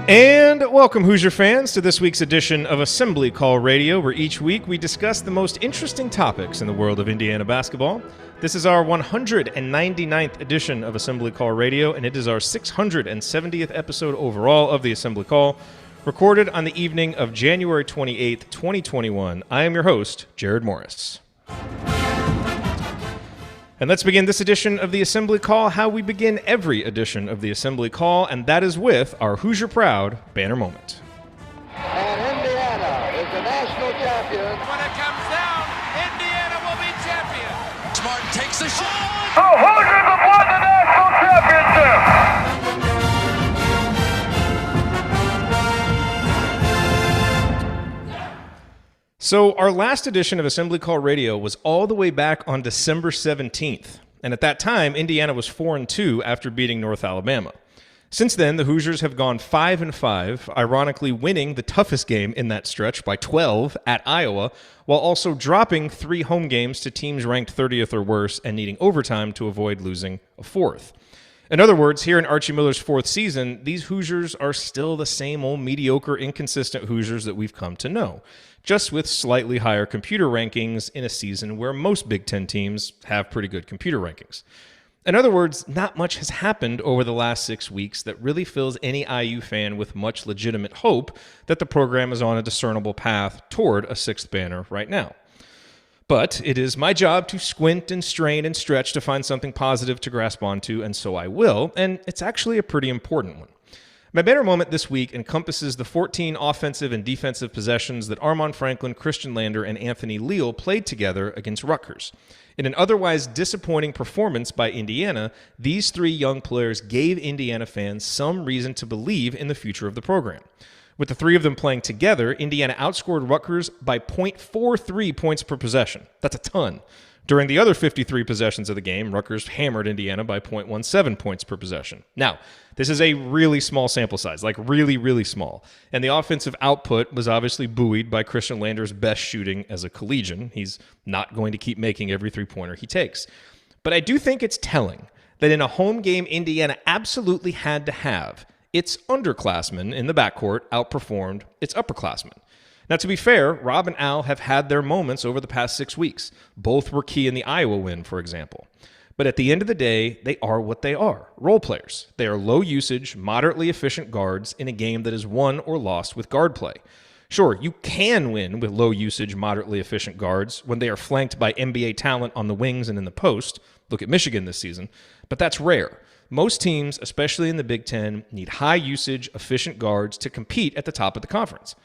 And welcome, Hoosier fans, to this week's edition of Assembly Call Radio, where each week we discuss the most interesting topics in the world of Indiana basketball. This is our 199th edition of Assembly Call Radio, and it is our 670th episode overall of the Assembly Call, recorded on the evening of January 28th, 2021. I am your host, Jerod Morris. And let's begin this edition of the Assembly Call how we begin every edition of the Assembly Call, and that is with our Hoosier Proud banner moment. And Indiana is the national champion. When it comes down, Indiana will be champion. Smart takes a shot. The Hoosiers have won the national championship. So our last edition of Assembly Call Radio was all the way back on December 17th, and at that time, Indiana was 4-2 after beating North Alabama. Since then, the Hoosiers have gone 5-5, ironically winning the toughest game in that stretch by 12 at Iowa, while also dropping 3 home games to teams ranked 30th or worse and needing overtime to avoid losing a fourth. In other words, here in Archie Miller's 4th season, these Hoosiers are still the same old mediocre, inconsistent Hoosiers that we've come to know, just with slightly higher computer rankings in a season where most Big Ten teams have pretty good computer rankings. In other words, not much has happened over the last 6 weeks that really fills any IU fan with much legitimate hope that the program is on a discernible path toward a 6th banner right now. But it is my job to squint and strain and stretch to find something positive to grasp onto, and so I will, and it's actually a pretty important one. My banner moment this week encompasses the 14 offensive and defensive possessions that Armon Franklin, Christian Lander, and Anthony Leal played together against Rutgers. In an otherwise disappointing performance by Indiana, these 3 young players gave Indiana fans some reason to believe in the future of the program. With the 3 of them playing together, Indiana outscored Rutgers by .43 points per possession. That's a ton. During the other 53 possessions of the game, Rutgers hammered Indiana by .17 points per possession. Now, this is a really small sample size, like really, really small. And the offensive output was obviously buoyed by Christian Lander's best shooting as a collegian. He's not going to keep making every three-pointer he takes. But I do think it's telling that in a home game Indiana absolutely had to have, its underclassmen in the backcourt outperformed its upperclassmen. Now, to be fair, Rob and Al have had their moments over the past 6 weeks. Both were key in the Iowa win, for example. But at the end of the day, they are what they are, role players. They are low-usage, moderately efficient guards in a game that is won or lost with guard play. Sure, you can win with low-usage, moderately efficient guards when they are flanked by NBA talent on the wings and in the post. Look at Michigan this season. But that's rare. Most teams, especially in the Big Ten, need high-usage, efficient guards to compete at the top of the conference.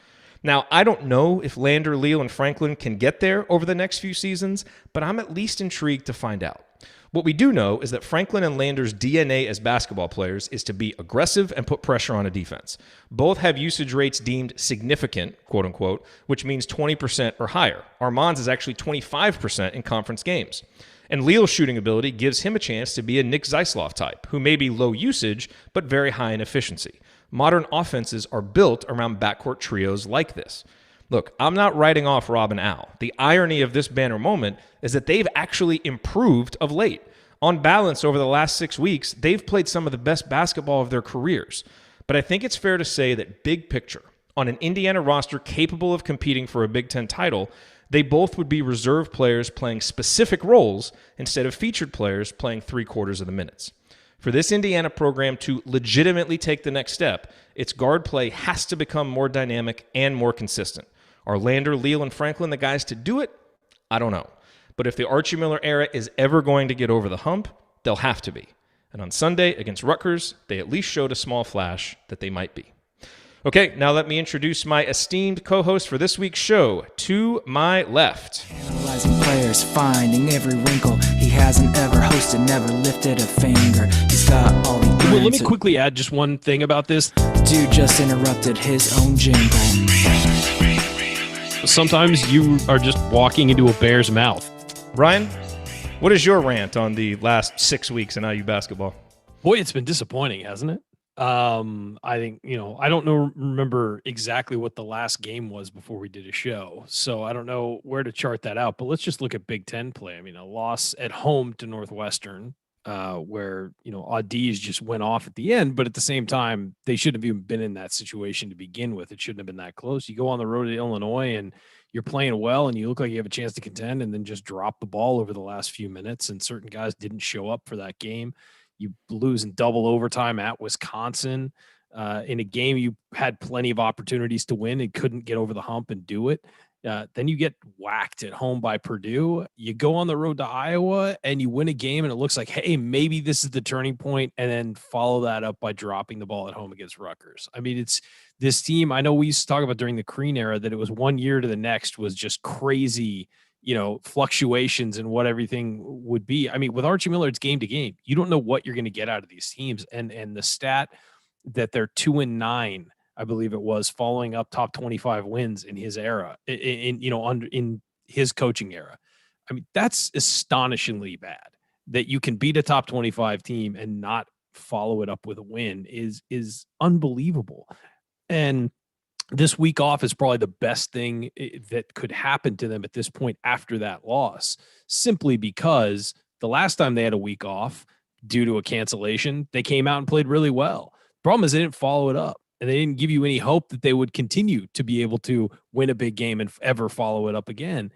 Now, I don't know if Lander, Leal, and Franklin can get there over the next few seasons, but I'm at least intrigued to find out. What we do know is that Franklin and Lander's DNA as basketball players is to be aggressive and put pressure on a defense. Both have usage rates deemed significant, quote-unquote, which means 20% or higher. Armon's is actually 25% in conference games. And Leal's shooting ability gives him a chance to be a Nick Zeisloft type, who may be low usage, but very high in efficiency. Modern offenses are built around backcourt trios like this. Look, I'm not writing off Rob and Al. The irony of this banner moment is that they've actually improved of late. On balance, over the last 6 weeks, they've played some of the best basketball of their careers. But I think it's fair to say that big picture, on an Indiana roster capable of competing for a Big Ten title, they both would be reserve players playing specific roles instead of featured players playing 3/4 of the minutes. For this Indiana program to legitimately take the next step, its guard play has to become more dynamic and more consistent. Are Lander, Leal, and Franklin the guys to do it? I don't know. But if the Archie Miller era is ever going to get over the hump, they'll have to be. And on Sunday against Rutgers, they at least showed a small flash that they might be. Okay, now let me introduce my esteemed co-host for this week's show. To my left. Analyzing players, finding every wrinkle. He hasn't ever hosted, never lifted a finger. He's got all the answers. Well, let me quickly add just one thing about this. Dude just interrupted his own jingle. Sometimes you are just walking into a bear's mouth. Ryan, what is your rant on the last 6 weeks in IU basketball? Boy, it's been disappointing, hasn't it? I think, I don't remember exactly what the last game was before we did a show, so I don't know where to chart that out, but let's just look at Big Ten play. I mean, a loss at home to Northwestern, where, Audi's just went off at the end, but at the same time, they shouldn't have even been in that situation to begin with. It shouldn't have been that close. You go on the road to Illinois and you're playing well and you look like you have a chance to contend, and then just drop the ball over the last few minutes, and certain guys didn't show up for that game. You lose in double overtime at Wisconsin in a game you had plenty of opportunities to win and couldn't get over the hump and do it. Then you get whacked at home by Purdue. You go on the road to Iowa and you win a game, and it looks like, hey, maybe this is the turning point, and then follow that up by dropping the ball at home against Rutgers. I mean, it's this team. I know we used to talk about during the Crean era that it was one year to the next was just crazy, fluctuations in what everything would be. I mean, with Archie Miller, it's game to game. You don't know what you're going to get out of these teams. And the stat that they're 2-9, I believe it was, following up top 25 wins in his era, in his coaching era. I mean, that's astonishingly bad. That you can beat a top 25 team and not follow it up with a win is unbelievable. And this week off is probably the best thing that could happen to them at this point after that loss, simply because the last time they had a week off due to a cancellation, they came out and played really well. Problem is they didn't follow it up, and they didn't give you any hope that they would continue to be able to win a big game and ever follow it up again.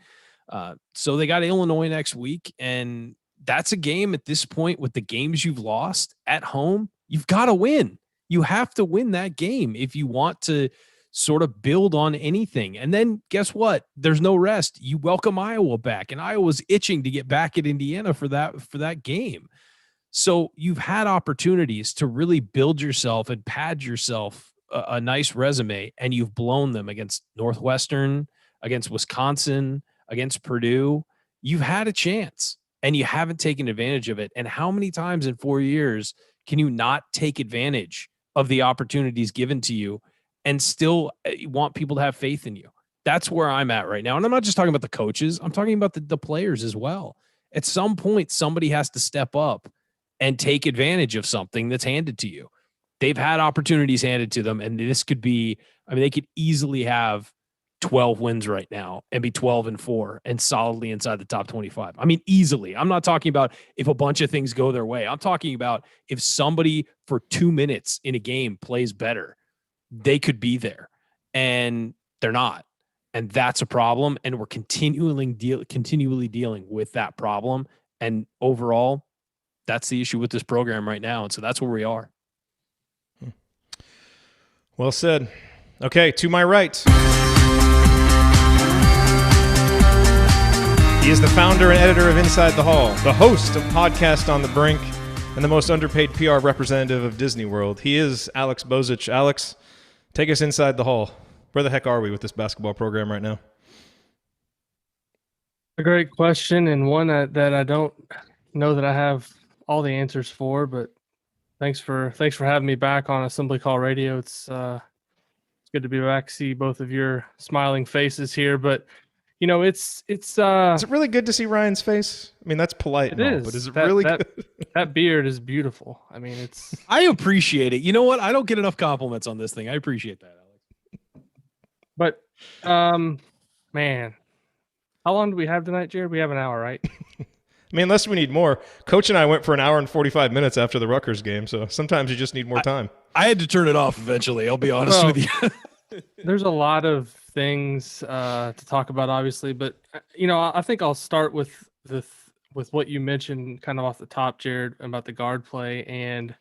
So they got Illinois next week, and that's a game at this point with the games you've lost at home. You've got to win. You have to win that game if you want to sort of build on anything. And then guess what? There's no rest. You welcome Iowa back, and Iowa's itching to get back at Indiana for that game. So you've had opportunities to really build yourself and pad yourself a nice resume, and you've blown them against Northwestern, against Wisconsin, against Purdue. You've had a chance, and you haven't taken advantage of it. And how many times in 4 years can you not take advantage of the opportunities given to you and still want people to have faith in you? That's where I'm at right now. And I'm not just talking about the coaches. I'm talking about the players as well. At some point, somebody has to step up and take advantage of something that's handed to you. They've had opportunities handed to them, and this could be, they could easily have 12 wins right now and be 12-4 and solidly inside the top 25. Easily. I'm not talking about if a bunch of things go their way. I'm talking about if somebody for 2 minutes in a game plays better, they could be there, and they're not. And that's a problem. And we're continually dealing with that problem. And overall, that's the issue with this program right now. And so that's where we are. Well said. Okay, to my right, he is the founder and editor of Inside the Hall, the host of Podcast on the Brink, and the most underpaid PR representative of Disney World. He is Alex Bozich. Alex, take us inside the hall. Where the heck are we with this basketball program right now? A great question, and one that I don't know that I have all the answers for, but thanks for having me back on Assembly Call Radio. It's good to be back, see both of your smiling faces here. But it's is it really good to see Ryan's face? That's polite. It is, but is it really good? That beard is beautiful. It's. I appreciate it. You know what? I don't get enough compliments on this thing. I appreciate that, Alex. But man, how long do we have tonight, Jerod? We have an hour, right? Unless we need more. Coach and I went for an hour and 45 minutes after the Rutgers game, so sometimes you just need more time. I had to turn it off eventually, I'll be honest with you. There's a lot of things to talk about, obviously, but I think I'll start with what you mentioned kind of off the top, Jerod, about the guard play. And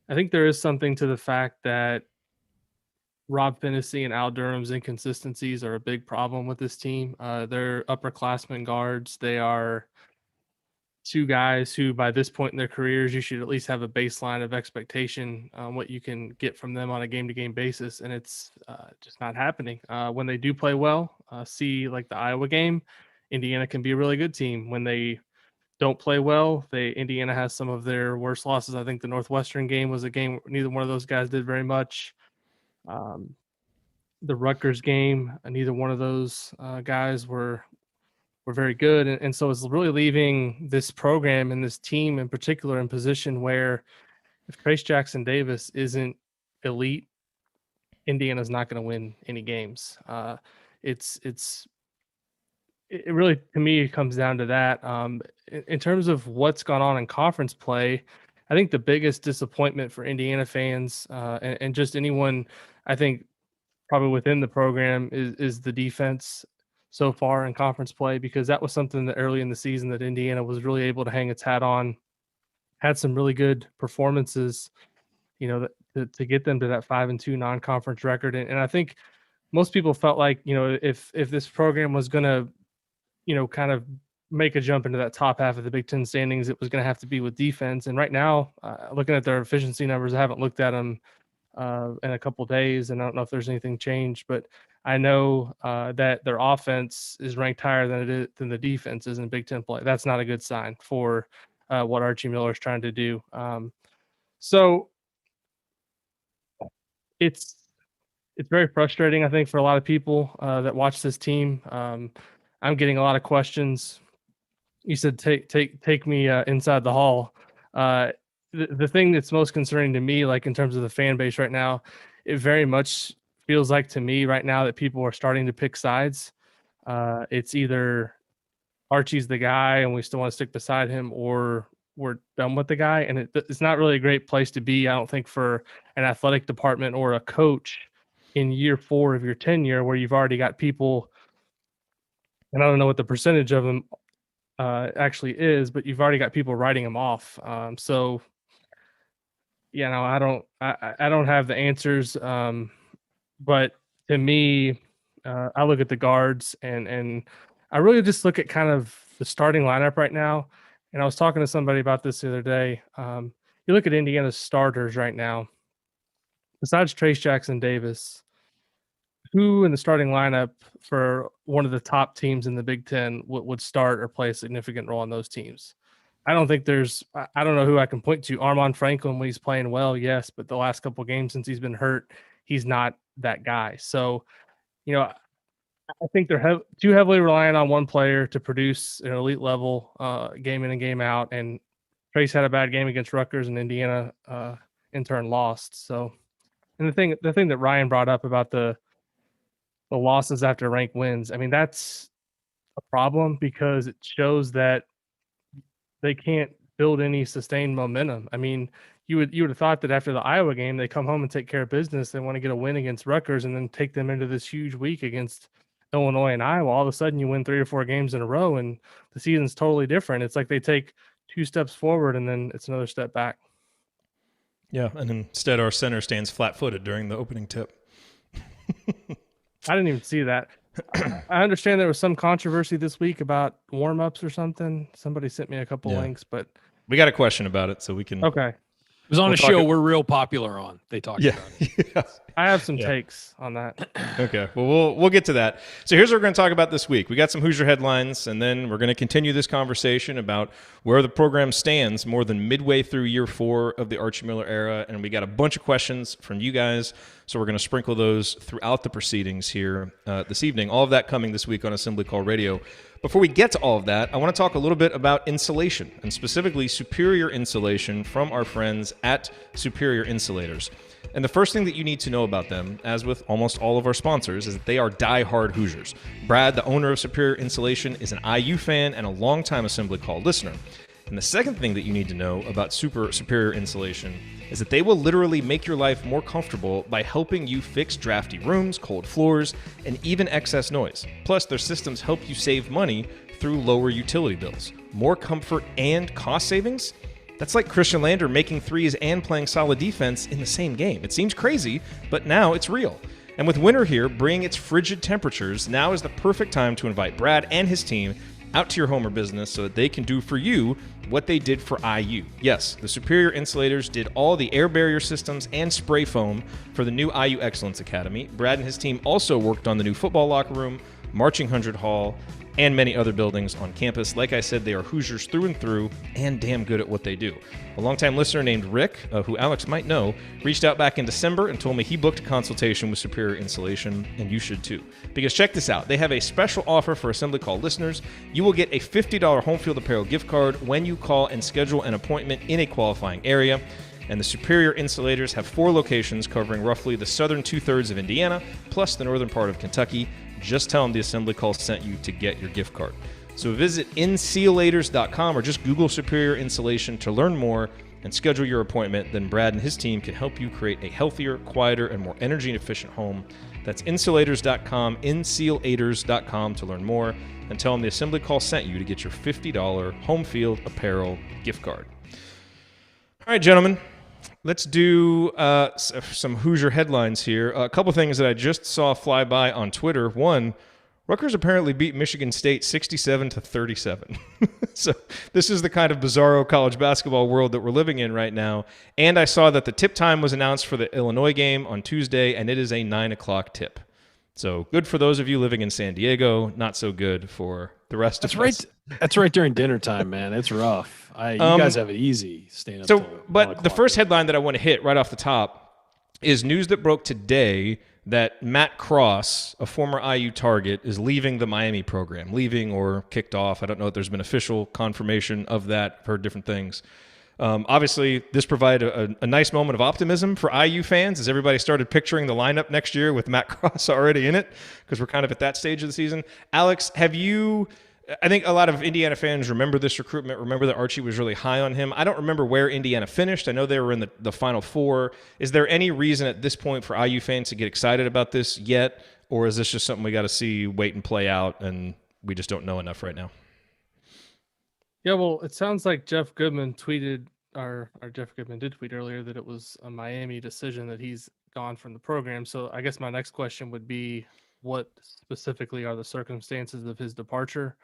I think there is something to the fact that Rob Finney and Al Durham's inconsistencies are a big problem with this team. They're upperclassmen guards. They are two guys who, by this point in their careers, you should at least have a baseline of expectation on what you can get from them on a game-to-game basis, and it's just not happening. When they do play well, see like the Iowa game, Indiana can be a really good team. When they don't play well, Indiana has some of their worst losses. I think the Northwestern game was a game where neither one of those guys did very much. The Rutgers game, neither one of those guys were very good. And so it's really leaving this program and this team in particular in position where if Trace Jackson Davis isn't elite, Indiana's not going to win any games. It's it really, to me, it comes down to that. In terms of what's gone on in conference play, I think the biggest disappointment for Indiana fans and just anyone, I think, probably within the program is the defense so far in conference play, because that was something that early in the season that Indiana was really able to hang its hat on, had some really good performances, to get them to that 5-2 non-conference record. And I think most people felt like, if this program was going to, kind of make a jump into that top half of the Big Ten standings, it was going to have to be with defense. And right now, looking at their efficiency numbers, I haven't looked at them in a couple of days, and I don't know if there's anything changed, but I know that their offense is ranked higher than the defense is in Big Ten play. That's not a good sign for what Archie Miller is trying to do. So it's very frustrating, I think, for a lot of people that watch this team. I'm getting a lot of questions. You said take me inside the hall. The thing that's most concerning to me, like in terms of the fan base right now, it very much feels like to me right now that people are starting to pick sides. It's either Archie's the guy and we still want to stick beside him, or we're done with the guy. And it's not really a great place to be, I don't think, for an athletic department or a coach in year 4 of your tenure, where you've already got people, and I don't know what the percentage of them actually is, but you've already got people writing them off. So, I don't have the answers. But to me, I look at the guards and I really just look at kind of the starting lineup right now. And I was talking to somebody about this the other day. You look at Indiana's starters right now, besides Trace Jackson Davis, who in the starting lineup for one of the top teams in the Big Ten would start or play a significant role on those teams? I don't think I don't know who I can point to. Armon Franklin, when he's playing well, yes, but the last couple of games since he's been hurt, he's not that guy. So, I think they're too heavily reliant on one player to produce an elite level game in and game out. And Trace had a bad game against Rutgers, and Indiana in turn lost. So, and the thing that Ryan brought up about the losses after ranked wins, I mean, that's a problem, because it shows that they can't build any sustained momentum. I mean, you would have thought that after the Iowa game, they come home and take care of business. They want to get a win against Rutgers and then take them into this huge week against Illinois and Iowa. All of a sudden, you win 3 or 4 games in a row, and the season's totally different. It's like they take 2 steps forward and then it's another step back. Yeah, and instead our center stands flat-footed during the opening tip. I didn't even see that. I understand there was some controversy this week about warm-ups or something. Somebody sent me a couple links, but we got a question about it, so we can. Okay. It was on a show we're real popular on. They talked about it. Yeah. I have some takes on that. Okay. Well, we'll get to that. So here's what we're going to talk about this week. We got some Hoosier headlines, and then we're going to continue this conversation about where the program stands more than midway through year 4 of the Archie Miller era. And we got a bunch of questions from you guys, so we're going to sprinkle those throughout the proceedings here this evening. All of that coming this week on Assembly Call Radio. Before we get to all of that, I want to talk a little bit about insulation, and specifically superior insulation from our friends at Superior Insulators. And the first thing that you need to know about them, as with almost all of our sponsors, is that they are die-hard Hoosiers. Brad, the owner of Superior Insulation, is an IU fan and a longtime Assembly Call listener. And the second thing that you need to know about Superior Insulation is that they will literally make your life more comfortable by helping you fix drafty rooms, cold floors, and even excess noise. Plus, their systems help you save money through lower utility bills. More comfort and cost savings? That's like Christian Lander making threes and playing solid defense in the same game. It seems crazy, but now it's real. And with winter here bringing its frigid temperatures, now is the perfect time to invite Brad and his team out to your home or business so that they can do for you what they did for IU. Yes, the Superior Insulators did all the air barrier systems and spray foam for the new IU Excellence Academy. Brad and his team also worked on the new football locker room, Marching 100 Hall, and many other buildings on campus. Like I said, they are Hoosiers through and through and damn good at what they do. A longtime listener named Rick, who Alex might know, reached out back in December and told me he booked a consultation with Superior Insulation, and you should too. Because check this out, they have a special offer for Assembly Call listeners. You will get a $50 home field apparel gift card when you call and schedule an appointment in a qualifying area. And the Superior Insulators have 4 locations covering roughly the southern 2/3 of Indiana, plus the northern part of Kentucky. Just tell them the assembly call sent you to get your gift card. So visit insulators.com or just Google Superior Insulation to learn more and schedule your appointment. Then Brad and his team can help you create a healthier, quieter, and more energy-efficient home. That's insulators.com, insulators.com to learn more, and tell them the assembly call sent you to get your $50 home field apparel gift card. All right, gentlemen, let's do some Hoosier headlines here. A couple things that I just saw fly by on Twitter. One, Rutgers apparently beat Michigan State 67-37. So this is the kind of bizarro college basketball world that we're living in right now. And I saw that the tip time was announced for the Illinois game on Tuesday, and it is a 9 o'clock tip. So good for those of you living in San Diego, not so good for the rest of us. That's right during dinner time, man. It's rough. You guys have it easy staying up. So, but the first headline that I want to hit right off the top is news that broke today that Matt Cross, a former IU target, is leaving the Miami program. Leaving or kicked off. I don't know if there's been official confirmation of that. I've heard different things. Obviously, this provided a nice moment of optimism for IU fans as everybody started picturing the lineup next year with Matt Cross already in it, because we're kind of at that stage of the season. Alex, I think a lot of Indiana fans remember this recruitment, remember that Archie was really high on him. I don't remember where Indiana finished. I know they were in the Final Four. Is there any reason at this point for IU fans to get excited about this yet, or is this just something we got to see, wait and play out, and we just don't know enough right now? Yeah, well, it sounds like Jeff Goodman tweeted, or Jeff Goodman did tweet earlier that it was a Miami decision that he's gone from the program. So I guess my next question would be, what specifically are the circumstances of his departure?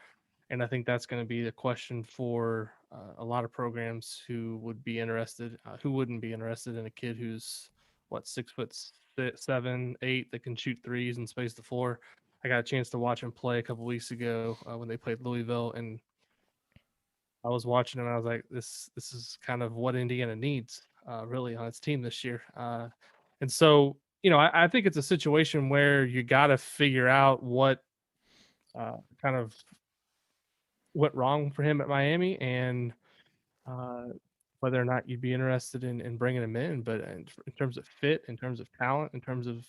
And I think that's going to be the question for a lot of programs who would be interested, who wouldn't be interested in a kid who's 6'7", 8 that can shoot threes and space the floor. I got a chance to watch him play a couple weeks ago when they played Louisville, and I was watching him and I was like, this is kind of what Indiana needs really on its team this year. And so, I think it's a situation where you got to figure out what kind of went wrong for him at Miami, and whether or not you'd be interested in bringing him in. But in terms of fit, in terms of talent, in terms of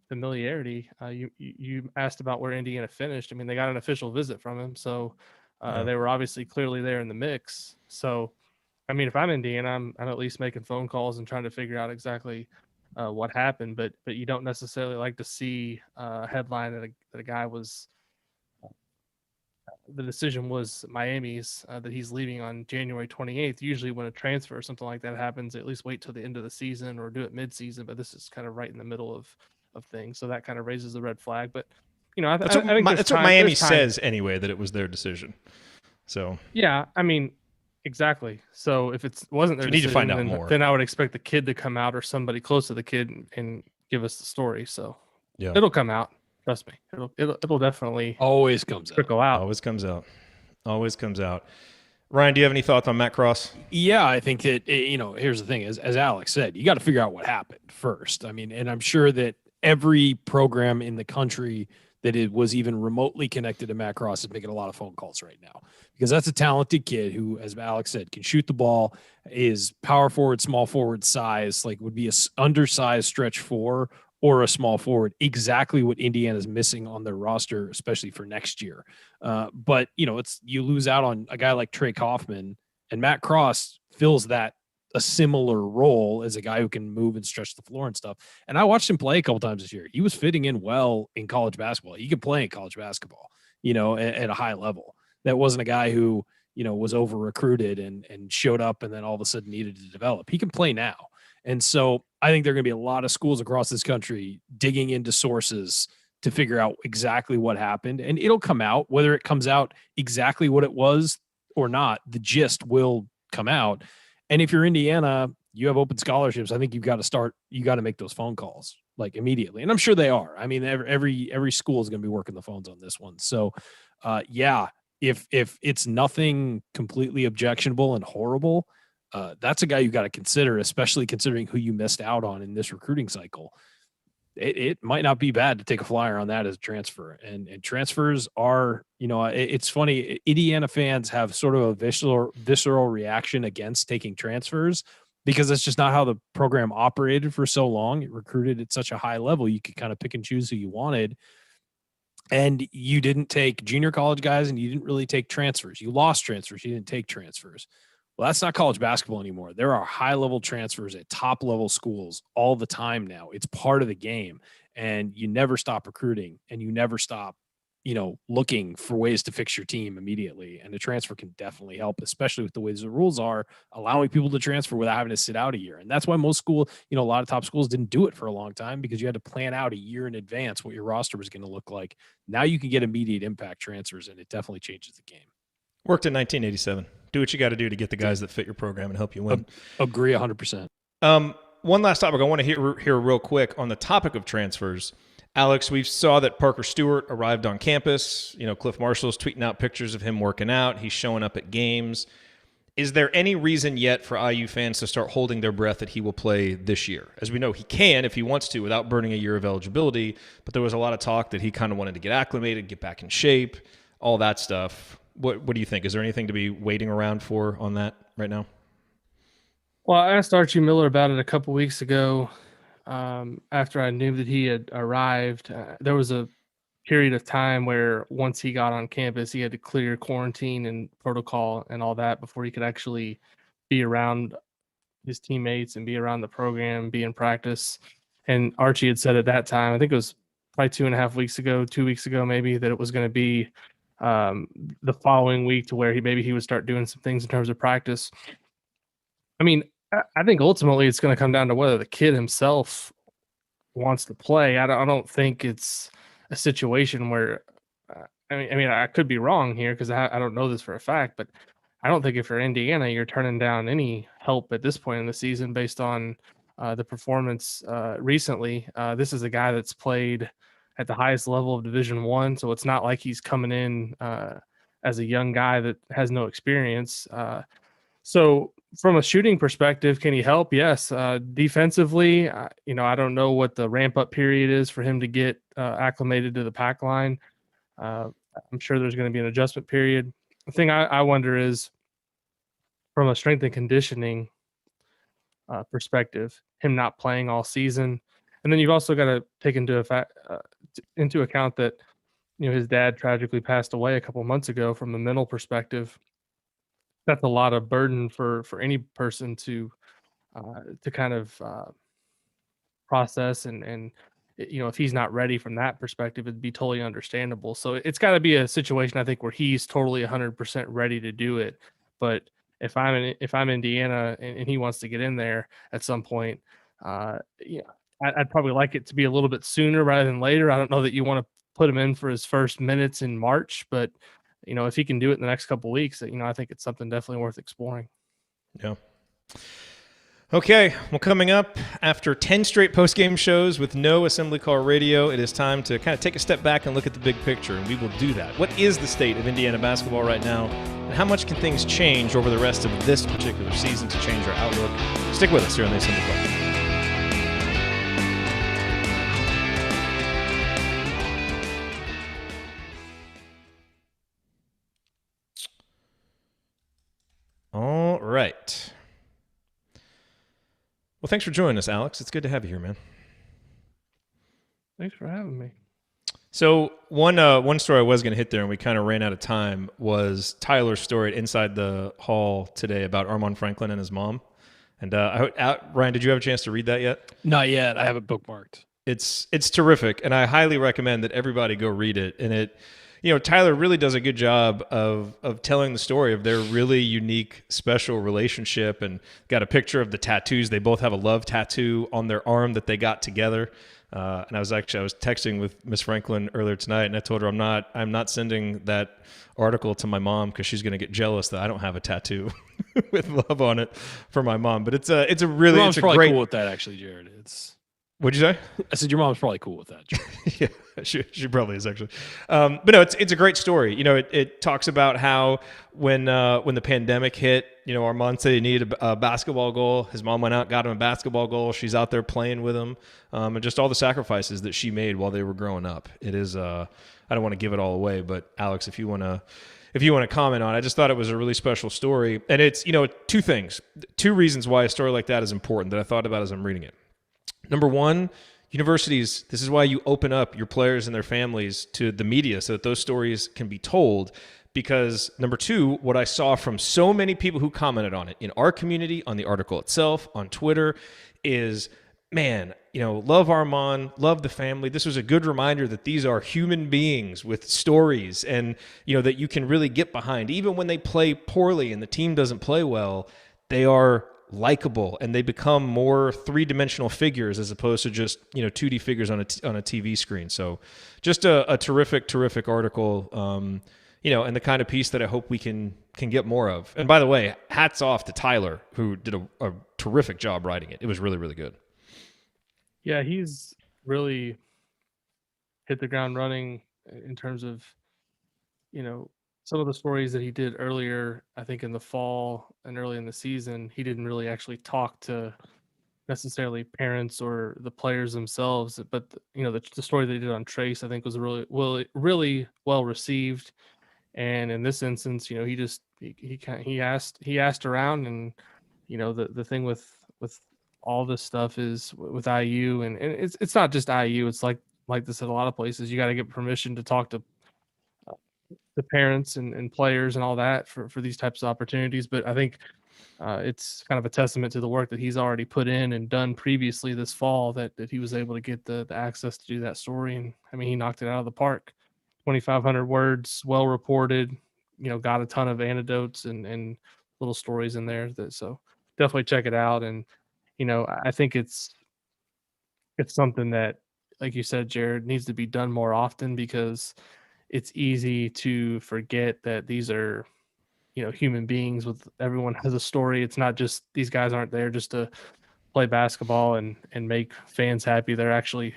familiarity, you asked about where Indiana finished. I mean, they got an official visit from him, so they were obviously clearly there in the mix. So, I mean, if I'm Indiana, I'm at least making phone calls and trying to figure out exactly what happened. But you don't necessarily like to see a headline that a guy was. The decision was Miami's, that he's leaving on January 28th. Usually when a transfer or something like that happens, they at least wait till the end of the season or do it mid-season, but this is kind of right in the middle of things. So that kind of raises the red flag. But, I think that's what Miami says anyway, that it was their decision. So, yeah, I mean, exactly. So if it wasn't their decision, need to find out more. Then I would expect the kid to come out or somebody close to the kid and give us the story. So yeah, it'll come out. Trust me, it'll definitely always trickle out. Always comes out. Ryan, do you have any thoughts on Matt Cross? Yeah, I think that here's the thing: as Alex said, you got to figure out what happened first. I mean, and I'm sure that every program in the country that it was even remotely connected to Matt Cross is making a lot of phone calls right now, because that's a talented kid who, as Alex said, can shoot the ball, is power forward, small forward size, like would be a undersized stretch four or a small forward, exactly what Indiana's missing on their roster, especially for next year. But you lose out on a guy like Trey Kaufman, and Matt Cross fills a similar role as a guy who can move and stretch the floor and stuff. And I watched him play a couple times this year. He was fitting in well in college basketball. He could play in college basketball, at a high level. That wasn't a guy who, was over recruited and showed up and then all of a sudden needed to develop. He can play now. And so I think there are going to be a lot of schools across this country digging into sources to figure out exactly what happened. And it'll come out, whether it comes out exactly what it was or not, the gist will come out. And if you're Indiana, you have open scholarships. I think you got to make those phone calls like immediately. And I'm sure they are. I mean, every school is going to be working the phones on this one. So if it's nothing completely objectionable and horrible, that's a guy you got to consider, especially considering who you missed out on in this recruiting cycle. It might not be bad to take a flyer on that as a transfer. And transfers are, it's funny. Indiana fans have sort of a visceral reaction against taking transfers because that's just not how the program operated for so long. It recruited at such a high level. You could kind of pick and choose who you wanted. And you didn't take junior college guys, and you didn't really take transfers. You lost transfers. You didn't take transfers. Well, that's not college basketball anymore. There are high-level transfers at top-level schools all the time now. It's part of the game, and you never stop recruiting, and you never stop, looking for ways to fix your team immediately. And the transfer can definitely help, especially with the ways the rules are, allowing people to transfer without having to sit out a year. And that's why most school, a lot of top schools didn't do it for a long time, because you had to plan out a year in advance what your roster was going to look like. Now you can get immediate impact transfers, and it definitely changes the game. Worked in 1987. Do what you got to do to get the guys that fit your program and help you win. Agree 100%. One last topic I want to hear real quick on the topic of transfers. Alex, we saw that Parker Stewart arrived on campus. Cliff Marshall's tweeting out pictures of him working out. He's showing up at games. Is there any reason yet for IU fans to start holding their breath that he will play this year? As we know, he can if he wants to without burning a year of eligibility, but there was a lot of talk that he kind of wanted to get acclimated, get back in shape, all that stuff. What do you think? Is there anything to be waiting around for on that right now? Well, I asked Archie Miller about it a couple weeks ago. After I knew that he had arrived, there was a period of time where once he got on campus, he had to clear quarantine and protocol and all that before he could actually be around his teammates and be around the program, be in practice. And Archie had said at that time, I think it was probably 2 weeks ago maybe, that it was going to be the following week to where he would start doing some things in terms of practice. I mean, I think ultimately it's going to come down to whether the kid himself wants to play. I don't think it's a situation where, I could be wrong here because I don't know this for a fact, but I don't think if you're Indiana, you're turning down any help at this point in the season based on the performance recently. This is a guy that's played at the highest level of Division I, so it's not like he's coming in as a young guy that has no experience. So from a shooting perspective, can he help? Yes. Defensively, I don't know what the ramp-up period is for him to get acclimated to the pack line. I'm sure there's going to be an adjustment period. The thing I wonder is, from a strength and conditioning perspective, him not playing all season. And then you've also got to take into account that his dad tragically passed away a couple months ago. From a mental perspective, that's a lot of burden for any person to kind of process, and if he's not ready from that perspective, it'd be totally understandable. So it's got to be a situation, I think, where he's totally 100% ready to do it. But if I'm Indiana and he wants to get in there at some point, I'd probably like it to be a little bit sooner rather than later. I don't know that you want to put him in for his first minutes in March, but if he can do it in the next couple of weeks, I think it's something definitely worth exploring. Yeah. Okay. Well, coming up after 10 straight post-game shows with no Assembly Call radio, it is time to kind of take a step back and look at the big picture, and we will do that. What is the state of Indiana basketball right now, and how much can things change over the rest of this particular season to change our outlook? Stick with us here on the Assembly Call. All right. Well, thanks for joining us, Alex. It's good to have you here, man. Thanks for having me. So one story I was going to hit there, and we kind of ran out of time, was Tyler's story at Inside the Hall today about Armon Franklin and his mom. And Ryan, did you have a chance to read that yet? Not yet. I have it bookmarked. It's terrific, and I highly recommend that everybody go read it. And Tyler really does a good job of telling the story of their really unique, special relationship, and got a picture of the tattoos. They both have a love tattoo on their arm that they got together. And I was texting with Miss Franklin earlier tonight, and I told her I'm not sending that article to my mom because she's going to get jealous that I don't have a tattoo with love on it for my mom. But it's a really, mom's it's a probably great. Cool with that, actually, Jerod. What'd you say? I said your mom's probably cool with that. Yeah, she probably is, actually. But no, it's a great story. It talks about how when the pandemic hit, Armand said he needed a basketball goal. His mom went out, got him a basketball goal. She's out there playing with him, and just all the sacrifices that she made while they were growing up. It is. I don't want to give it all away, but Alex, if you want to comment on it, I just thought it was a really special story. And it's, two reasons why a story like that is important that I thought about as I'm reading it. Number one, universities, this is why you open up your players and their families to the media so that those stories can be told. Because number two, what I saw from so many people who commented on it in our community, on the article itself, on Twitter, is, man, love Armon, love the family. This was a good reminder that these are human beings with stories and, that you can really get behind. Even when they play poorly and the team doesn't play well, they are likable and they become more three-dimensional figures as opposed to just 2D figures on a TV screen. So just a terrific article, and the kind of piece that I hope we can get more of. And by the way, hats off to Tyler, who did a terrific job writing it. It was really, really good. Yeah, he's really hit the ground running in terms of some of the stories that he did earlier, I think in the fall and early in the season. He didn't really actually talk to necessarily parents or the players themselves, but the story they did on Trace, I think, was really well received. And in this instance, he asked around, and the thing with all this stuff is with IU, and it's not just IU. It's like this at a lot of places. You got to get permission to talk to the parents and players and all that for these types of opportunities. But I think it's kind of a testament to the work that he's already put in and done previously this fall that he was able to get the access to do that story. And I mean, he knocked it out of the park. 2,500 words, well reported, got a ton of anecdotes and little stories in there. So definitely check it out. And, I think it's something that, like you said, Jerod, needs to be done more often, because it's easy to forget that these are, human beings everyone has a story. It's not just, these guys aren't there just to play basketball and make fans happy. They're actually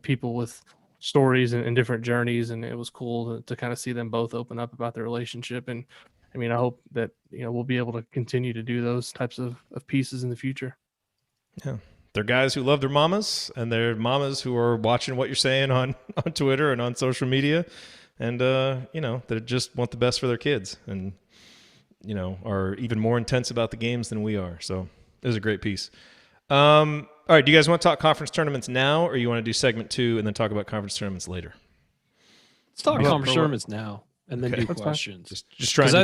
people with stories and different journeys. And it was cool to kind of see them both open up about their relationship. And I mean, I hope that, we'll be able to continue to do those types of pieces in the future. Yeah. They're guys who love their mamas, and they're mamas who are watching what you're saying on Twitter and on social media. And, they just want the best for their kids and, are even more intense about the games than we are. So it was a great piece. All right. Do you guys want to talk conference tournaments now, or you want to do segment 2 and then talk about conference tournaments later? Let's talk conference tournaments now and then do questions. Just trying to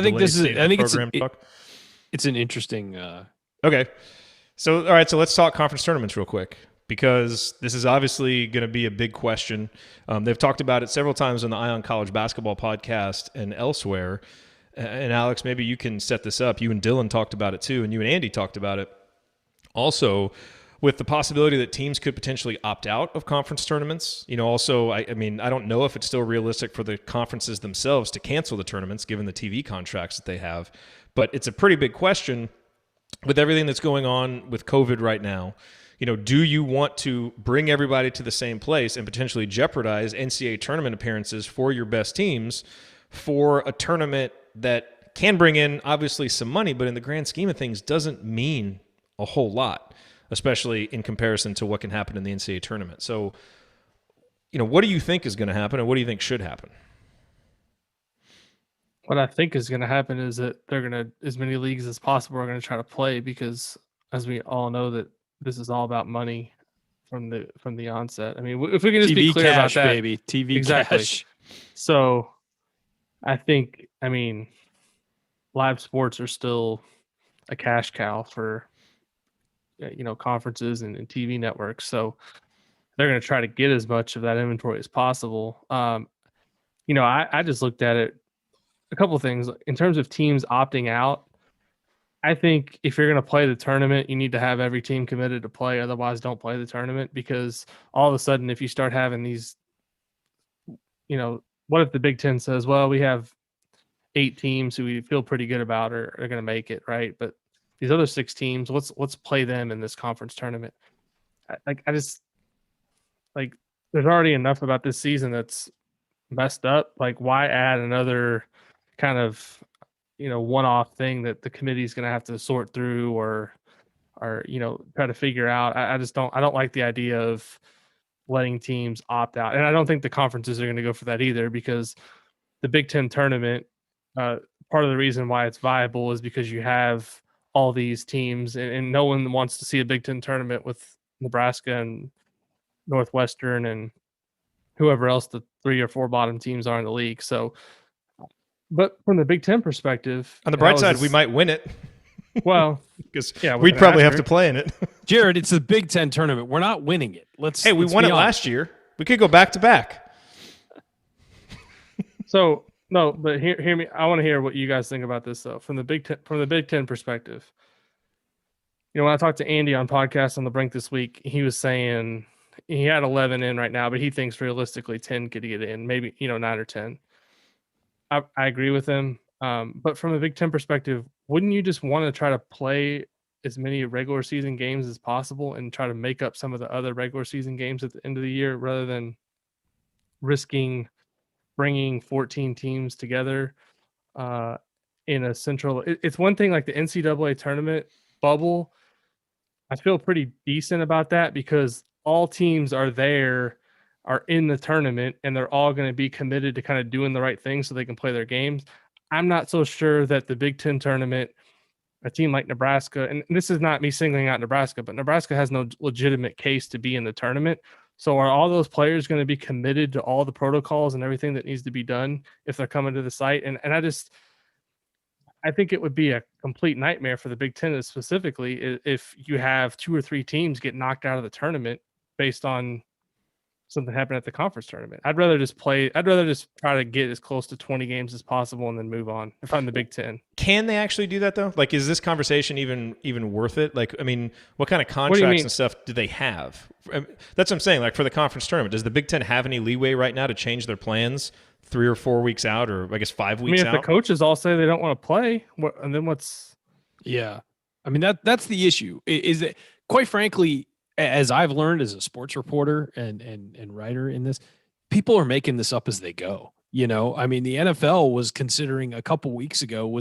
it's an interesting. Okay. So, all right. So let's talk conference tournaments real quick, because this is obviously going to be a big question. They've talked about it several times on the Ion College Basketball podcast and elsewhere. And Alex, maybe you can set this up. You and Dylan talked about it too, and you and Andy talked about it also, with the possibility that teams could potentially opt out of conference tournaments. Also, I mean, I don't know if it's still realistic for the conferences themselves to cancel the tournaments given the TV contracts that they have. But it's a pretty big question with everything that's going on with COVID right now. Do you want to bring everybody to the same place and potentially jeopardize NCAA tournament appearances for your best teams for a tournament that can bring in obviously some money, but in the grand scheme of things doesn't mean a whole lot, especially in comparison to what can happen in the NCAA tournament? So, what do you think is going to happen, and what do you think should happen? What I think is going to happen is that they're going to, as many leagues as possible, are going to try to play, because as we all know, that this is all about money from the onset. I mean, if we can just TV be clear cash, about that, baby. TV exactly. cash. So I think, live sports are still a cash cow for, conferences and TV networks. So they're going to try to get as much of that inventory as possible. I just looked at it, a couple of things in terms of teams opting out. I think if you're going to play the tournament, you need to have every team committed to play. Otherwise, don't play the tournament, because all of a sudden, if you start having these, what if the Big Ten says, well, we have 8 teams who we feel pretty good about are going to make it, right? But these other 6 teams, let's play them in this conference tournament. There's already enough about this season that's messed up. Like, why add another kind of one-off thing that the committee is going to have to sort through or try to figure out? I don't like the idea of letting teams opt out, and I don't think the conferences are going to go for that either, because the Big Ten tournament, part of the reason why it's viable is because you have all these teams, and no one wants to see a Big Ten tournament with Nebraska and Northwestern and whoever else the 3 or 4 bottom teams are in the league. So, but from the Big Ten perspective, On the bright side, we might win it. Well, because yeah, with we'd an probably have to asterisk. play in it. Jerod, it's the Big Ten tournament. We're not winning it. Hey, we won it last year. We could go back to back. So no, but hear me. I want to hear what you guys think about this though, from the Big Ten perspective. When I talked to Andy on podcast on the Brink this week, he was saying he had 11 in right now, but he thinks realistically 10 could get in, maybe 9 or 10. I agree with him. But from a Big Ten perspective, wouldn't you just want to try to play as many regular season games as possible and try to make up some of the other regular season games at the end of the year rather than risking bringing 14 teams together in a central? It's one thing like the NCAA tournament bubble. I feel pretty decent about that because all teams are in the tournament and they're all going to be committed to kind of doing the right thing so they can play their games. I'm not so sure that the Big Ten tournament, a team like Nebraska, and this is not me singling out Nebraska, but Nebraska has no legitimate case to be in the tournament. So are all those players going to be committed to all the protocols and everything that needs to be done if they're coming to the site? And I think it would be a complete nightmare for the Big Ten specifically if you have 2 or 3 teams get knocked out of the tournament based on something happened at the conference tournament. I'd rather just try to get as close to 20 games as possible and then move on if I'm the Big Ten. Can they actually do that though? Like, is this conversation even worth it? Like, I mean, what kind of contracts and stuff do they have? That's what I'm saying. Like for the conference tournament, does the Big Ten have any leeway right now to change their plans 3 or 4 weeks out, or I guess 5 weeks out? If the coaches all say they don't want to play, and then what's? Yeah, I mean that's the issue. Is that, quite frankly, as I've learned as a sports reporter and writer in this, people are making this up as they go. I mean, the NFL was considering a couple weeks ago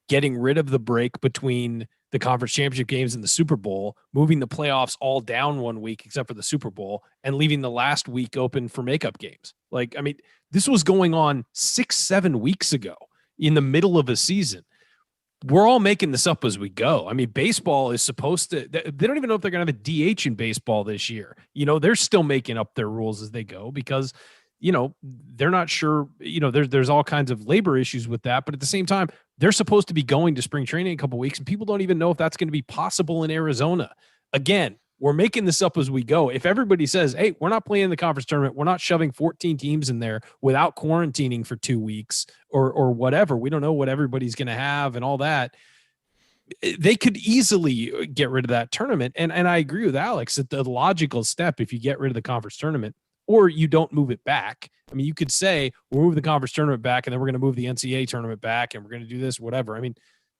getting rid of the break between the conference championship games and the Super Bowl, moving the playoffs all down 1 week except for the Super Bowl, and leaving the last week open for makeup games. Like, I mean, this was going on 6-7 weeks ago in the middle of a season. We're all making this up as we go. I mean, baseball is supposed to, they don't even know if they're going to have a DH in baseball this year. They're still making up their rules as they go because, they're not sure, there's all kinds of labor issues with that. But at the same time, they're supposed to be going to spring training in a couple of weeks and people don't even know if that's going to be possible in Arizona. Again, we're making this up as we go. If everybody says, hey, we're not playing the conference tournament, we're not shoving 14 teams in there without quarantining for 2 weeks or whatever, we don't know what everybody's going to have and all that, they could easily get rid of that tournament. And I agree with Alex that the logical step, if you get rid of the conference tournament or you don't move it back, I mean, you could say we'll move the conference tournament back and then we're going to move the NCAA tournament back and we're going to do this, whatever. I mean,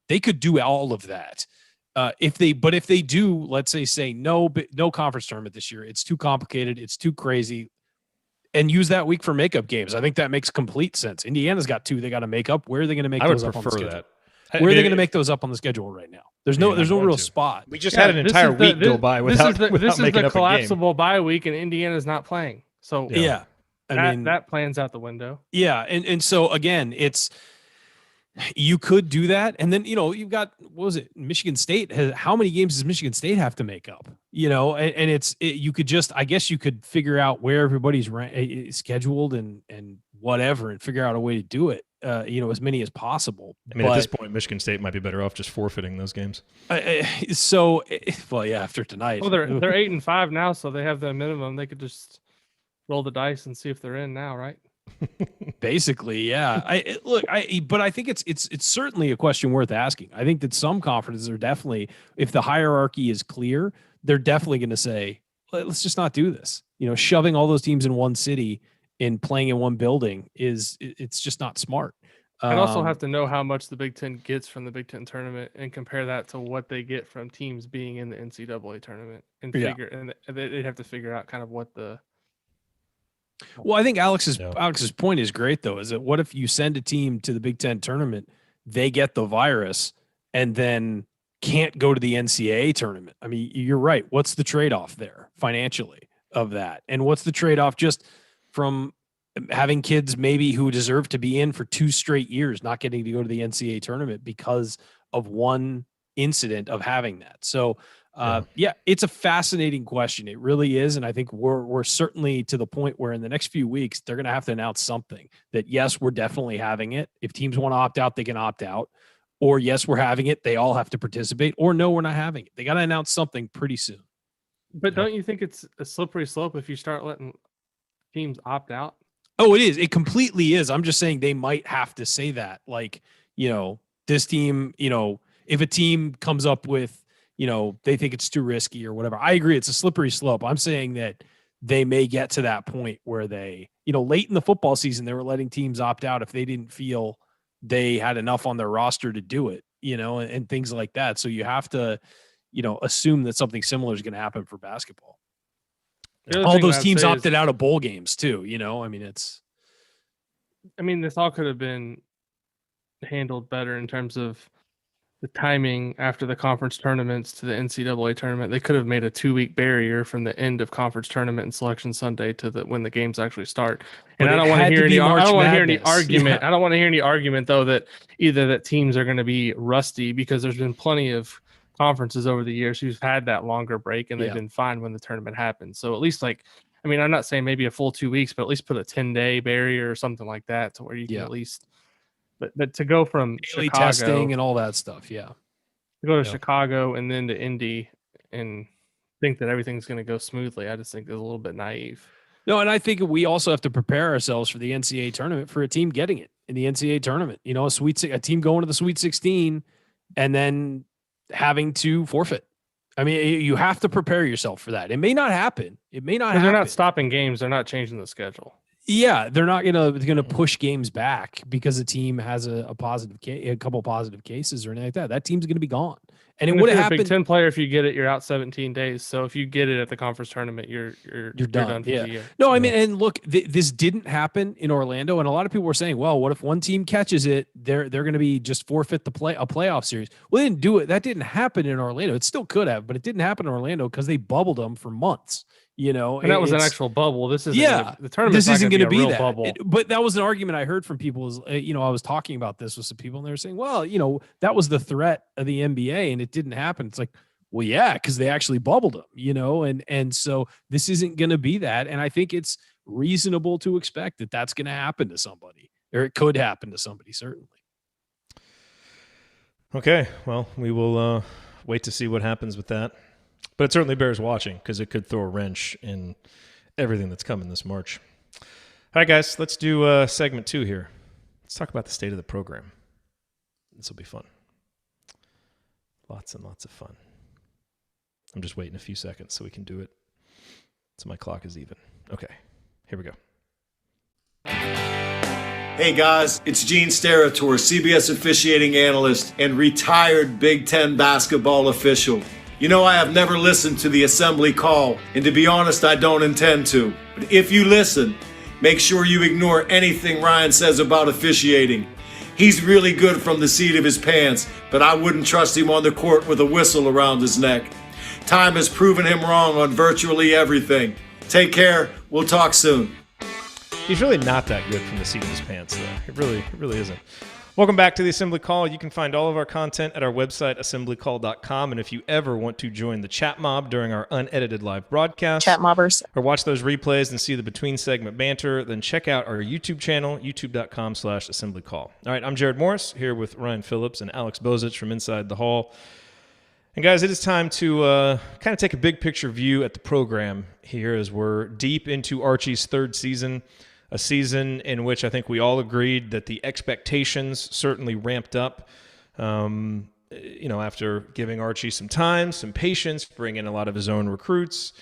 they could do all of that. If they do, let's say no conference tournament this year, it's too complicated, it's too crazy, and use that week for makeup games. I think that makes complete sense. Indiana's got 2 they got to make up. Where are they going to make those up on the schedule? Where are they going to make those up on the schedule right now? There's no real spot. We just had an entire week go by without this is making the up a game. collapsible bye week, and Indiana's not playing. So yeah. I mean, that plan's out the window. Yeah, and so again, you could do that, and then you've got, what was it? Michigan State has, how many games does Michigan State have to make up? You could just, I guess you could figure out where everybody's scheduled and whatever, and figure out a way to do it. As many as possible. I mean, at this point, Michigan State might be better off just forfeiting those games. After tonight. Well, they're 8-5 now, so they have the minimum. They could just roll the dice and see if they're in now, right? Basically, yeah. But I think it's certainly a question worth asking. I think that some conferences are definitely, if the hierarchy is clear, they're definitely going to say, let's just not do this. Shoving all those teams in one city and playing in one building it's just not smart. I'd also have to know how much the Big Ten gets from the Big Ten tournament and compare that to what they get from teams being in the NCAA tournament and they'd have to figure out kind of what the. Well, I think Alex's point is great though. Is that what if you send a team to the Big Ten tournament, they get the virus and then can't go to the NCAA tournament? I mean, you're right. What's the trade-off there financially of that? And what's the trade-off just from having kids maybe who deserve to be in for 2 straight years, not getting to go to the NCAA tournament because of one incident of having that? So Yeah, it's a fascinating question. It really is. And I think we're certainly to the point where in the next few weeks, they're going to have to announce something that, yes, we're definitely having it. If teams want to opt out, they can opt out. Or, yes, we're having it. They all have to participate. Or, no, we're not having it. They got to announce something pretty soon. But don't you think it's a slippery slope if you start letting teams opt out? Oh, it is. It completely is. I'm just saying they might have to say that. Like, this team, if a team comes up with, they think it's too risky or whatever. I agree. It's a slippery slope. I'm saying that they may get to that point where they, late in the football season, they were letting teams opt out if they didn't feel they had enough on their roster to do it, and things like that. So you have to, assume that something similar is going to happen for basketball. All those teams opted out of bowl games too, this all could have been handled better in terms of the timing after the conference tournaments to the NCAA tournament. They could have made a 2-week barrier from the end of conference tournament and Selection Sunday to when the games actually start. And I don't want to hear any argument. I don't want to hear any argument though that either that teams are going to be rusty, because there's been plenty of conferences over the years who've had that longer break and they've been fine when the tournament happens. So at least I'm not saying maybe a full 2 weeks, but at least put a 10-day barrier or something like that to where you can at least. But to go from daily Chicago, testing and all that stuff, to go to Chicago and then to Indy and think that everything's going to go smoothly, I just think it's a little bit naive. No, and I think we also have to prepare ourselves for the NCAA tournament, for a team getting it in the NCAA tournament. A team going to the Sweet 16 and then having to forfeit. You have to prepare yourself for that. It may not happen. They're not stopping games. They're not changing the schedule. Yeah, they're not gonna push games back because a team has a couple positive cases or anything like that. That team's gonna be gone. And it would have happened. Big Ten player, if you get it, you're out 17 days. So if you get it at the conference tournament, you're done for the year. No, and look, this didn't happen in Orlando, and a lot of people were saying, well, what if one team catches it? They're going to be just forfeit a playoff series. Well, they didn't do it. That didn't happen in Orlando. It still could have, but it didn't happen in Orlando because they bubbled them for months. And that was an actual bubble. This is the tournament. This isn't going to be that bubble. But that was an argument I heard from people. Is I was talking about this with some people, and they were saying, well, that was the threat of the NBA, and it didn't happen. It's like, well, yeah, because they actually bubbled them, and so this isn't going to be that. And I think it's reasonable to expect that that's going to happen to somebody, or it could happen to somebody, certainly. Okay, well, we will wait to see what happens with that. But it certainly bears watching because it could throw a wrench in everything that's coming this March. All right, guys, let's do segment 2 here. Let's talk about the state of the program. This will be fun. Lots and lots of fun. I'm just waiting a few seconds so we can do it. So my clock is even. Okay, here we go. Hey guys, it's Gene Steratore, CBS officiating analyst and retired Big Ten basketball official. I have never listened to the assembly call, and to be honest, I don't intend to. But if you listen, make sure you ignore anything Ryan says about officiating. He's really good from the seat of his pants, but I wouldn't trust him on the court with a whistle around his neck. Time has proven him wrong on virtually everything. Take care. We'll talk soon. He's really not that good from the seat of his pants, though. It really isn't. Welcome back to the Assembly Call. You can find all of our content at our website, assemblycall.com. And if you ever want to join the chat mob during our unedited live broadcast, chat mobbers, or watch those replays and see the between segment banter, then check out our YouTube channel, youtube.com/assemblycall. All right, I'm Jerod Morris here with Ryan Phillips and Alex Bozich from Inside the Hall. And guys, it is time to kind of take a big picture view at the program here as we're deep into Archie's third season. A season in which I think we all agreed that the expectations certainly ramped up, after giving Archie some time, some patience, bringing in a lot of his own recruits.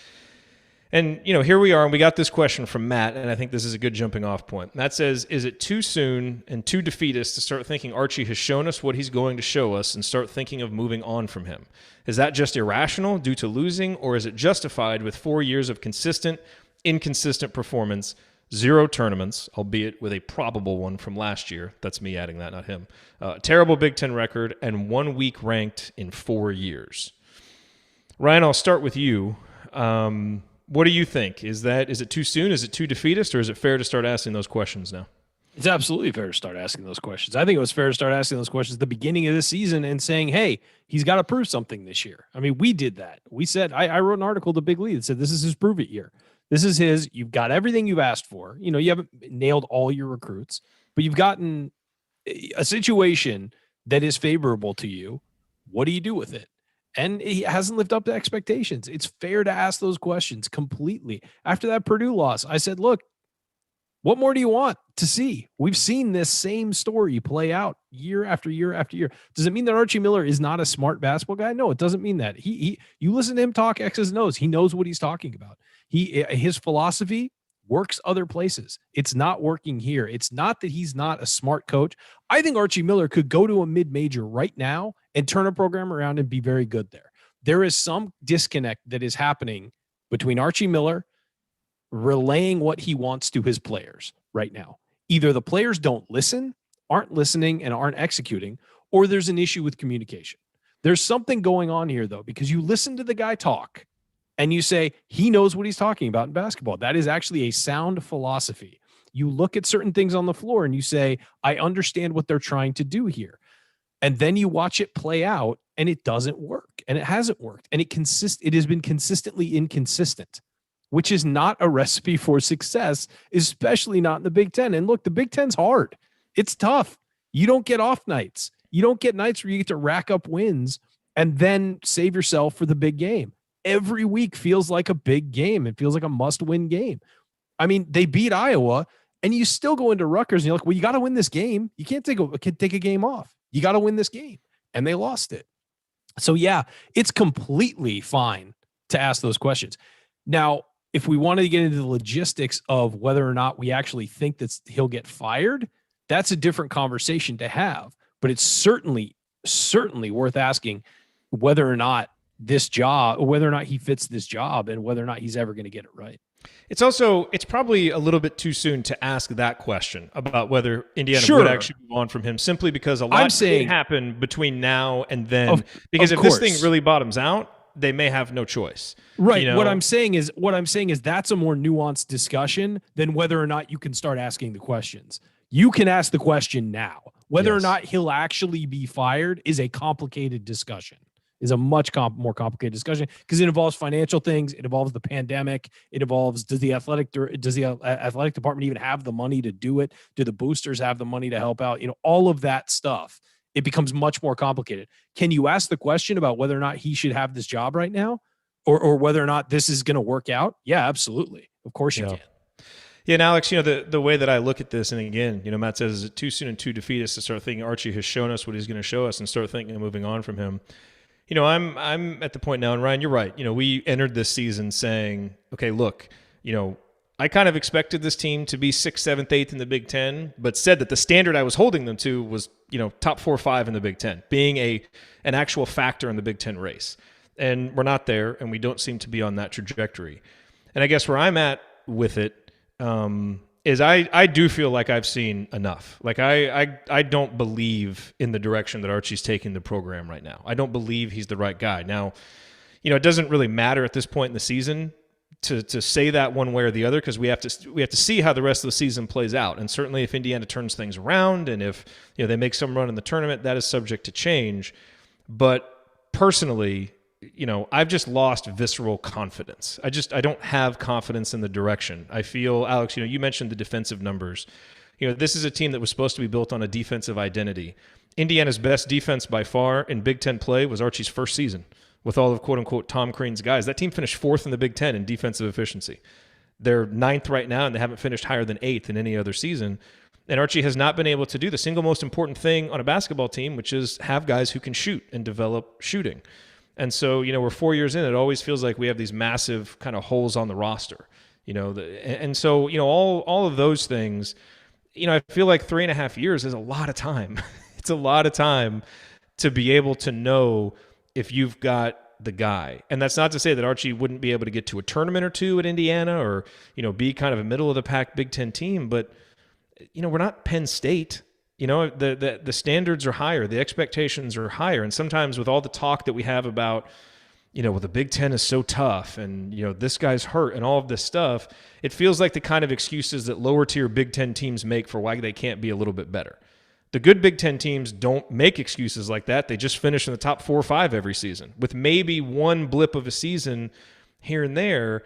And, here we are, and we got this question from Matt, and I think this is a good jumping off point. Matt says, is it too soon and too defeatist to start thinking Archie has shown us what he's going to show us and start thinking of moving on from him? Is that just irrational due to losing, or is it justified with 4 years of consistent, inconsistent performance, 0 tournaments, albeit with a probable one from last year. That's me adding that, not him. Terrible Big Ten record, and 1 week ranked in 4 years. Ryan, I'll start with you. What do you think? Is it too soon? Is it too defeatist? Or is it fair to start asking those questions now? It's absolutely fair to start asking those questions. I think it was fair to start asking those questions at the beginning of the season and saying, hey, he's got to prove something this year. I mean, we did that. We said, I wrote an article to Big League that said, this is his prove it year. This is his, you've got everything you've asked for. You know, you haven't nailed all your recruits, but you've gotten a situation that is favorable to you. What do you do with it? And he hasn't lived up to expectations. It's fair to ask those questions completely. After that Purdue loss, I said, look, what more do you want to see? We've seen this same story play out year after year after year. Does it mean that Archie Miller is not a smart basketball guy? No, it doesn't mean that. You listen to him talk X's and O's. He knows what he's talking about. His philosophy works other places. It's not working here. It's not that he's not a smart coach. I think Archie Miller could go to a mid-major right now and turn a program around and be very good there. There is some disconnect that is happening between Archie Miller relaying what he wants to his players right now. Either the players don't listen, aren't listening, and aren't executing, or there's an issue with communication. There's something going on here, though, because you listen to the guy talk and you say, he knows what he's talking about in basketball. That is actually a sound philosophy. You look at certain things on the floor and you say, I understand what they're trying to do here. And then you watch it play out and it doesn't work, and it hasn't worked. And it has been consistently inconsistent, which is not a recipe for success, especially not in the Big Ten. And look, the Big Ten's hard. It's tough. You don't get off nights. You don't get nights where you get to rack up wins and then save yourself for the big game. Every week feels like a big game. It feels like a must-win game. I mean, they beat Iowa, and you still go into Rutgers, and you're like, well, you got to win this game. You can't take a game off. You got to win this game. And they lost it. So, yeah, it's completely fine to ask those questions. Now, if we wanted to get into the logistics of whether or not we actually think that he'll get fired, that's a different conversation to have. But it's certainly worth asking whether or not whether or not he fits this job and whether or not he's ever going to get it right. It's probably a little bit too soon to ask that question about whether Indiana would actually move on from him, simply because a lot can happen between now and then. Because if this thing really bottoms out, they may have no choice. Right. You know? What I'm saying is that's a more nuanced discussion than whether or not you can start asking the questions. You can ask the question now. Whether or not he'll actually be fired is a complicated discussion. Is a much more complicated discussion because it involves financial things. It involves the pandemic. It involves, does the athletic department even have the money to do it? Do the boosters have the money to help out? You know, all of that stuff. It becomes much more complicated. Can you ask the question about whether or not he should have this job right now, or whether or not this is going to work out? Yeah, absolutely. Of course you can. Yeah, and Alex, you know, the way that I look at this, and again, you know, Matt says, is it too soon and too defeatist to start thinking Archie has shown us what he's going to show us and start thinking of moving on from him? You know, I'm at the point now, and Ryan, you're right. You know, we entered this season saying, okay, look, you know, I kind of expected this team to be 6th, 7th, 8th in the Big Ten, but said that the standard I was holding them to was, you know, top 4 or 5 in the Big Ten, being an actual factor in the Big Ten race. And we're not there, and we don't seem to be on that trajectory. And I guess where I'm at with it is I do feel like I've seen enough. Like I don't believe in the direction that Archie's taking the program right now. I don't believe he's the right guy. Now, you know, it doesn't really matter at this point in the season to say that one way or the other, because we have to see how the rest of the season plays out. And certainly if Indiana turns things around and if, you know, they make some run in the tournament, that is subject to change. But personally, you know, I've just lost visceral confidence. I don't have confidence in the direction. I feel, Alex, you know, you mentioned the defensive numbers. You know, this is a team that was supposed to be built on a defensive identity. Indiana's best defense by far in Big Ten play was Archie's first season with all of quote-unquote Tom Crean's guys. That team finished 4th in the Big Ten in defensive efficiency. They're 9th right now, and they haven't finished higher than 8th in any other season. And Archie has not been able to do the single most important thing on a basketball team, which is have guys who can shoot and develop shooting. And so, you know, we're 4 years in. It always feels like we have these massive kind of holes on the roster, you know. And so, you know, all of those things, you know, I feel like 3.5 years is a lot of time. It's a lot of time to be able to know if you've got the guy. And that's not to say that Archie wouldn't be able to get to a tournament or two at Indiana or, you know, be kind of a middle of the pack Big Ten team. But, you know, we're not Penn State. You know, the standards are higher. The expectations are higher. And sometimes with all the talk that we have about, well, the Big Ten is so tough and, this guy's hurt and all of this stuff, it feels like the kind of excuses that lower tier Big Ten teams make for why they can't be a little bit better. The good Big Ten teams don't make excuses like that. They just finish in the top 4 or 5 every season with maybe one blip of a season here and there.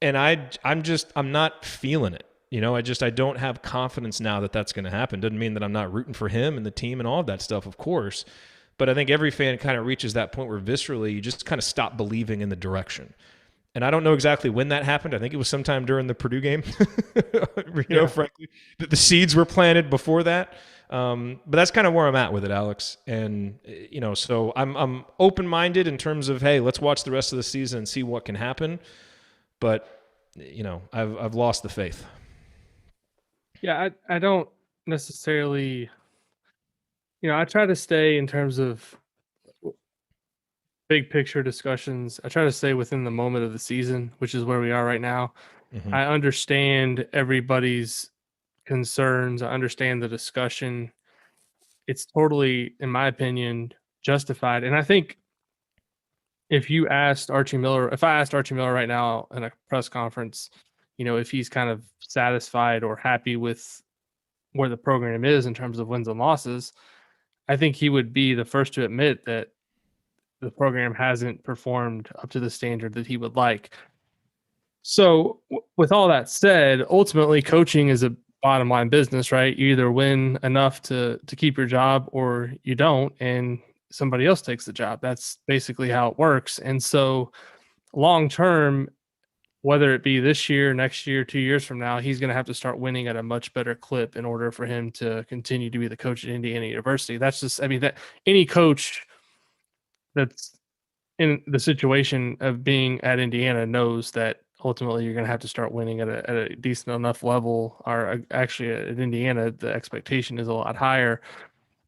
And I'm not feeling it. I don't have confidence now that that's going to happen. Doesn't mean that I'm not rooting for him and the team and all of that stuff, of course. But I think every fan kind of reaches that point where viscerally you just kind of stop believing in the direction. And I don't know exactly when that happened. I think it was sometime during the Purdue game. Frankly, the seeds were planted before that. But that's kind of where I'm at with it, Alex. And, so I'm open-minded in terms of, hey, let's watch the rest of the season and see what can happen. But, I've lost the faith. Yeah, I don't necessarily, I try to stay in terms of big picture discussions. I try to stay within the moment of the season, which is where we are right now. Mm-hmm. I understand everybody's concerns. I understand the discussion. It's totally, in my opinion, justified. And I think if I asked Archie Miller right now in a press conference, if he's kind of satisfied or happy with where the program is in terms of wins and losses, I think he would be the first to admit that the program hasn't performed up to the standard that he would like. So with all that said, ultimately coaching is a bottom line business, right? You either win enough to keep your job or you don't, and somebody else takes the job. That's basically how it works. And so long term, whether it be this year, next year, 2 years from now, he's going to have to start winning at a much better clip in order for him to continue to be the coach at Indiana University. That's just, that any coach that's in the situation of being at Indiana knows that ultimately you're going to have to start winning at a decent enough level, or actually at Indiana, the expectation is a lot higher.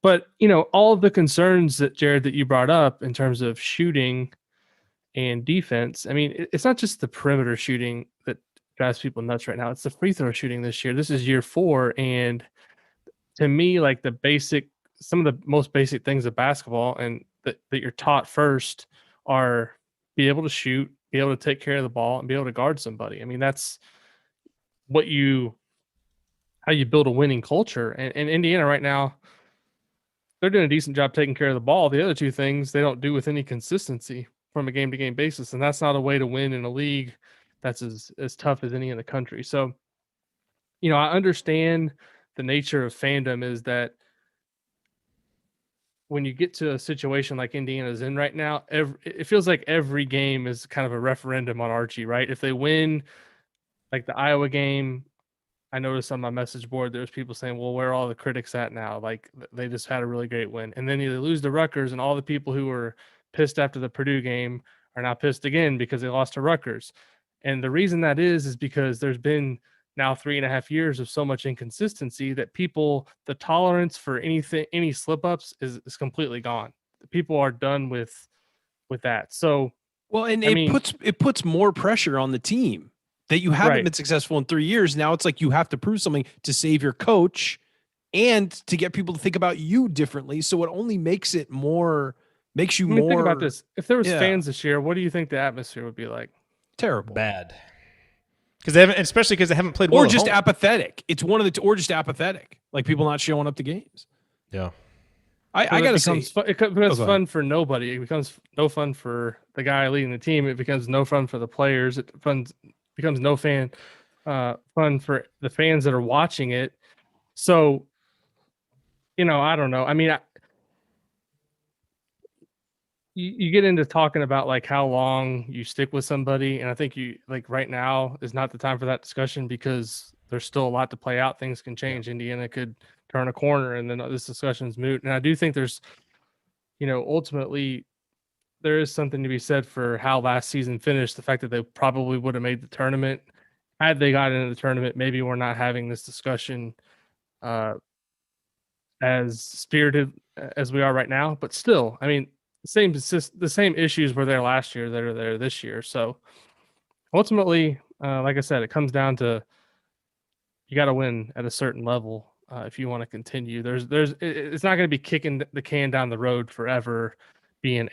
But, all of the concerns that Jerod, that you brought up in terms of shooting and defense, it's not just the perimeter shooting that drives people nuts right now. It's the free throw shooting this year. This is year 4. And to me, like some of the most basic things of basketball and that you're taught first are be able to shoot, be able to take care of the ball, and be able to guard somebody. That's how you build a winning culture. And Indiana right now, they're doing a decent job taking care of the ball. The other two things they don't do with any consistency from a game-to-game basis, and that's not a way to win in a league that's as tough as any in the country. So, I understand the nature of fandom is that when you get to a situation like Indiana's in right now, it feels like every game is kind of a referendum on Archie, right? If they win, like the Iowa game, I noticed on my message board, there's people saying, well, where are all the critics at now? Like they just had a really great win. And then they lose to Rutgers, and all the people who were pissed after the Purdue game are now pissed again because they lost to Rutgers. And the reason that is because there's been now 3.5 years of so much inconsistency that the tolerance for any slip-ups is completely gone. People are done with that. So, well, and it puts more pressure on the team that you haven't been successful in 3 years. Now it's like you have to prove something to save your coach and to get people to think about you differently. So it only makes you more. Think about this. If there was fans this year, what do you think the atmosphere would be like? Terrible. Bad. Especially because they haven't played well. Or just apathetic. It's one of the or just apathetic. Like people not showing up to games. Yeah. I gotta say, it becomes fun for nobody. It becomes no fun for the guy leading the team. It becomes no fun for the players. It becomes no fun for the fans that are watching it. So, I don't know. You get into talking about like how long you stick with somebody, and I think right now is not the time for that discussion because there's still a lot to play out. Things can change. Indiana could turn a corner, and then this discussion is moot. And I do think there's, ultimately there is something to be said for how last season finished. The fact that they probably would have made the tournament had they got into the tournament. Maybe we're not having this discussion as spirited as we are right now, but still, the same issues were there last year that are there this year. So ultimately, like I said, it comes down to you got to win at a certain level if you want to continue. It's not going to be kicking the can down the road forever, being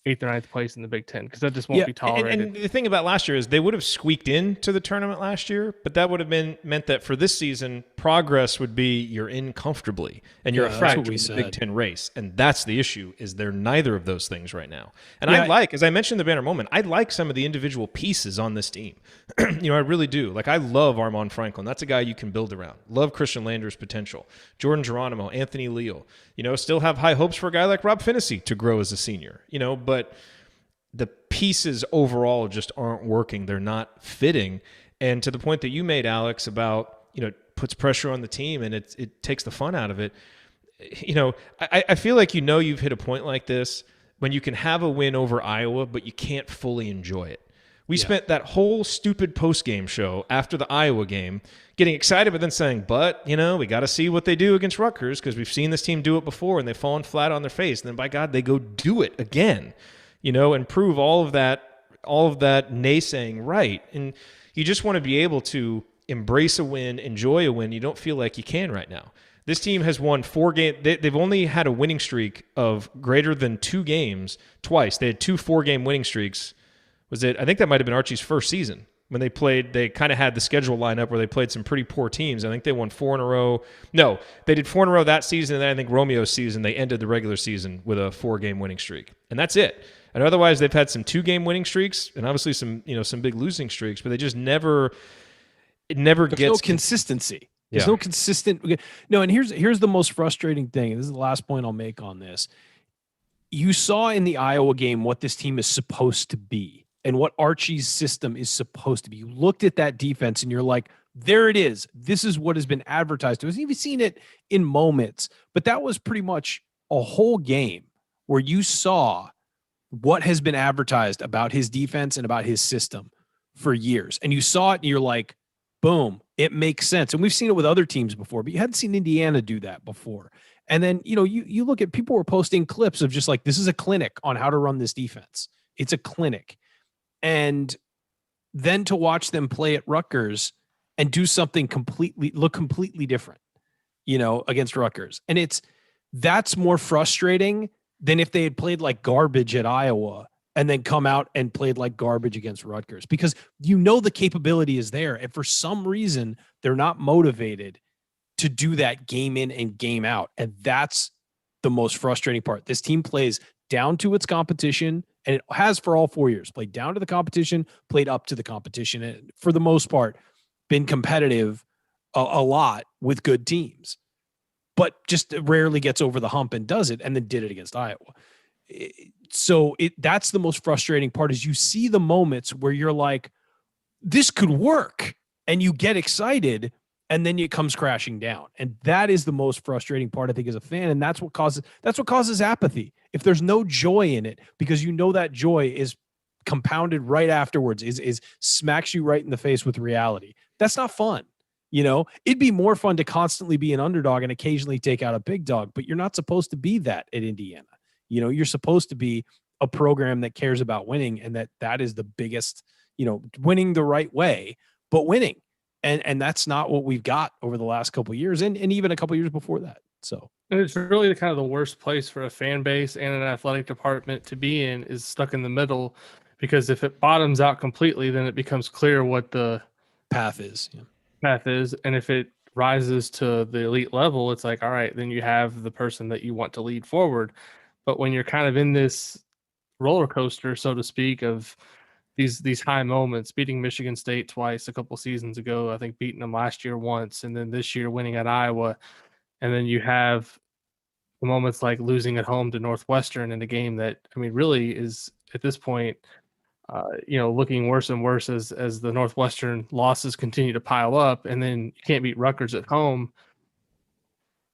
8th or 9th place in the Big Ten, because that just won't be And, tolerated. and the thing about last year is they would have squeaked into the tournament last year, but that would have meant that for this season, progress would be you're in comfortably and you're a that's factor what we in the said. Big Ten race. And that's the issue, is they're neither of those things right now. And I like, as I mentioned in the banner moment, I like some of the individual pieces on this team. I really do. Like, I love Armon Franklin. That's a guy you can build around. Love Christian Lander's potential. Jordan Geronimo, Anthony Leal. Still have high hopes for a guy like Rob Finney to grow as a senior. But the pieces overall just aren't working. They're not fitting. And to the point that you made, Alex, about, it puts pressure on the team and it takes the fun out of it. I feel like you've hit a point like this when you can have a win over Iowa, but you can't fully enjoy it. We spent that whole stupid post-game show after the Iowa game getting excited, but then saying, we got to see what they do against Rutgers because we've seen this team do it before and they've fallen flat on their face. And then, by God, they go do it again, and prove all of that naysaying right. And you just want to be able to embrace a win, enjoy a win. You don't feel like you can right now. This team has won 4 games. They've only had a winning streak of greater than 2 games twice. They had 2 4-game winning streaks. I think that might have been Archie's first season when they played. They kind of had the schedule line up where they played some pretty poor teams. I think they won 4 in a row. No, they did 4 in a row that season, and then I think Romeo's season, they ended the regular season with a 4-game winning streak. And that's it. And otherwise, they've had some 2-game winning streaks and obviously some big losing streaks, but they just never gets no consistency. There's no consistent. No, and here's the most frustrating thing. And this is the last point I'll make on this. You saw in the Iowa game what this team is supposed to be and what Archie's system is supposed to be. You looked at that defense and you're like, there it is. This is what has been advertised to us. You've seen it in moments, but that was pretty much a whole game where you saw what has been advertised about his defense and about his system for years. And you saw it and you're like, boom, it makes sense. And we've seen it with other teams before, but you hadn't seen Indiana do that before. And then, you look at, people were posting clips of just like, this is a clinic on how to run this defense. It's a clinic. And then to watch them play at Rutgers and do something completely different, against Rutgers. And that's more frustrating than if they had played like garbage at Iowa and then come out and played like garbage against Rutgers, because the capability is there. And for some reason, they're not motivated to do that game in and game out. And that's the most frustrating part. This team plays down to its competition, and it has for all 4 years. Played down to the competition, played up to the competition, and for the most part, been competitive a lot with good teams, but just rarely gets over the hump and does it, and then did it against Iowa. So that's the most frustrating part, is you see the moments where you're like, this could work, and you get excited, and then it comes crashing down. And that is the most frustrating part, I think, as a fan. And that's what causes apathy. If there's no joy in it, because that joy is compounded right afterwards, is smacks you right in the face with reality. That's not fun. It'd be more fun to constantly be an underdog and occasionally take out a big dog, but you're not supposed to be that at Indiana. You're supposed to be a program that cares about winning, and that is the biggest, winning the right way, but winning. And that's not what we've got over the last couple of years, and even a couple of years before that. So, and it's really kind of the worst place for a fan base and an athletic department to be in, is stuck in the middle, because if it bottoms out completely, then it becomes clear what the path is. Yeah. And if it rises to the elite level, it's like, all right, then you have the person that you want to lead forward. But when you're kind of in this roller coaster, so to speak, of these high moments, beating Michigan State twice a couple seasons ago, I think beating them last year once, and then this year winning at Iowa, and then you have the moments like losing at home to Northwestern in a game that, really is at this point, looking worse and worse as the Northwestern losses continue to pile up, and then you can't beat Rutgers at home.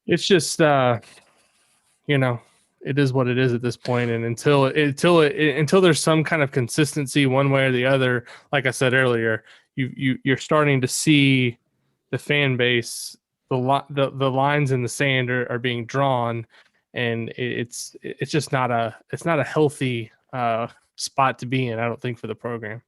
It's just, it is what it is at this point. And until there's some kind of consistency one way or the other, like I said earlier, you're starting to see the fan base, the lines in the sand are being drawn, and it's just not a healthy spot to be in, I don't think, for the program.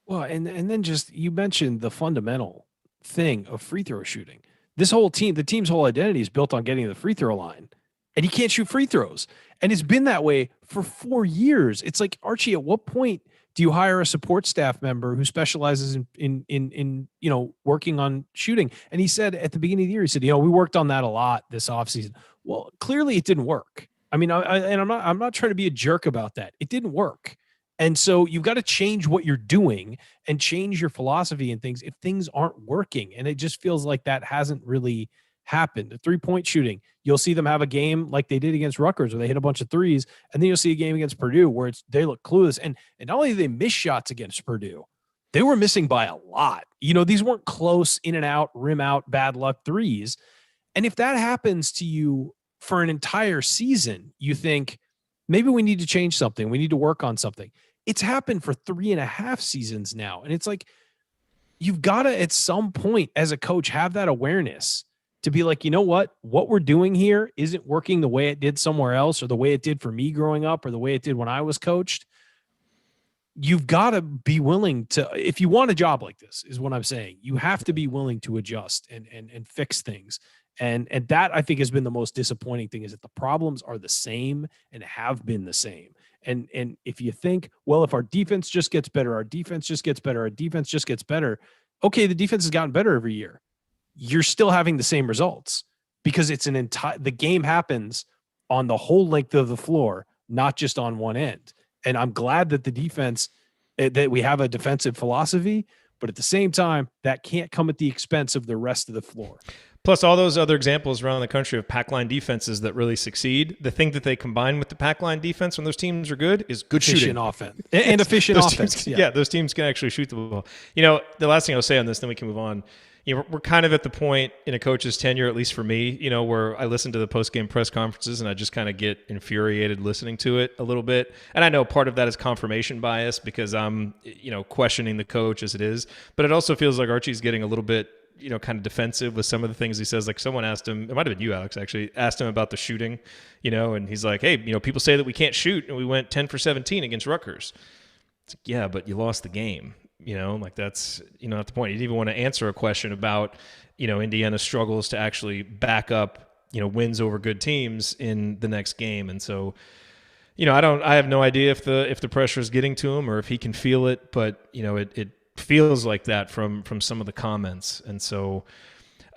Well, and then just, you mentioned the fundamental thing of free throw shooting. This whole team, the team's whole identity is built on getting to the free throw line. and he can't shoot free throws. And it's been that way for 4 years. It's like, Archie, at what point do you hire a support staff member who specializes in working on shooting? And he said at the beginning of the year, he said, we worked on that a lot this offseason. Well, clearly it didn't work. I mean, I'm not trying to be a jerk about that. It didn't work. And so you've got to change what you're doing and change your philosophy and things if things aren't working. And it just feels like that hasn't really happened. The 3-point shooting, you'll see them have a game like they did against Rutgers where they hit a bunch of threes, and then you'll see a game against Purdue where they look clueless. And not only did they miss shots against Purdue, they were missing by a lot. These weren't close, in and out, rim out, bad luck threes. And if that happens to you for an entire season, you think maybe we need to change something. We need to work on something. It's happened for 3.5 seasons now. And it's like, you've got to, at some point as a coach, have that awareness to be like, what we're doing here isn't working the way it did somewhere else, or the way it did for me growing up, or the way it did when I was coached. You've got to be willing to, if you want a job like this, is what I'm saying, you have to be willing to adjust and fix things. And that, I think, has been the most disappointing thing, is that the problems are the same and have been the same. And if you think, well, if our defense just gets better, our defense just gets better, okay, the defense has gotten better every year. You're still having the same results, because it's the game happens on the whole length of the floor, not just on one end. And I'm glad that the defense, that we have a defensive philosophy, but at the same time, that can't come at the expense of the rest of the floor. Plus, all those other examples around the country of pack line defenses that really succeed, the thing that they combine with the pack line defense when those teams are good is good shooting. Offense. And efficient offense. Yeah, those teams can actually shoot the ball. The last thing I'll say on this, then we can move on. We're kind of at the point in a coach's tenure, at least for me, where I listen to the post-game press conferences and I just kind of get infuriated listening to it a little bit. And I know part of that is confirmation bias because I'm, questioning the coach as it is. But it also feels like Archie's getting a little bit, kind of defensive with some of the things he says. Like someone asked him, it might have been you, Alex, actually, asked him about the shooting, and he's like, hey, people say that we can't shoot, and we went 10 for 17 against Rutgers. It's like, yeah, but you lost the game. That's, not the point. He didn't even want to answer a question about, Indiana's struggles to actually back up, wins over good teams in the next game. And so, I have no idea if the pressure is getting to him or if he can feel it, but, it feels like that from some of the comments. And so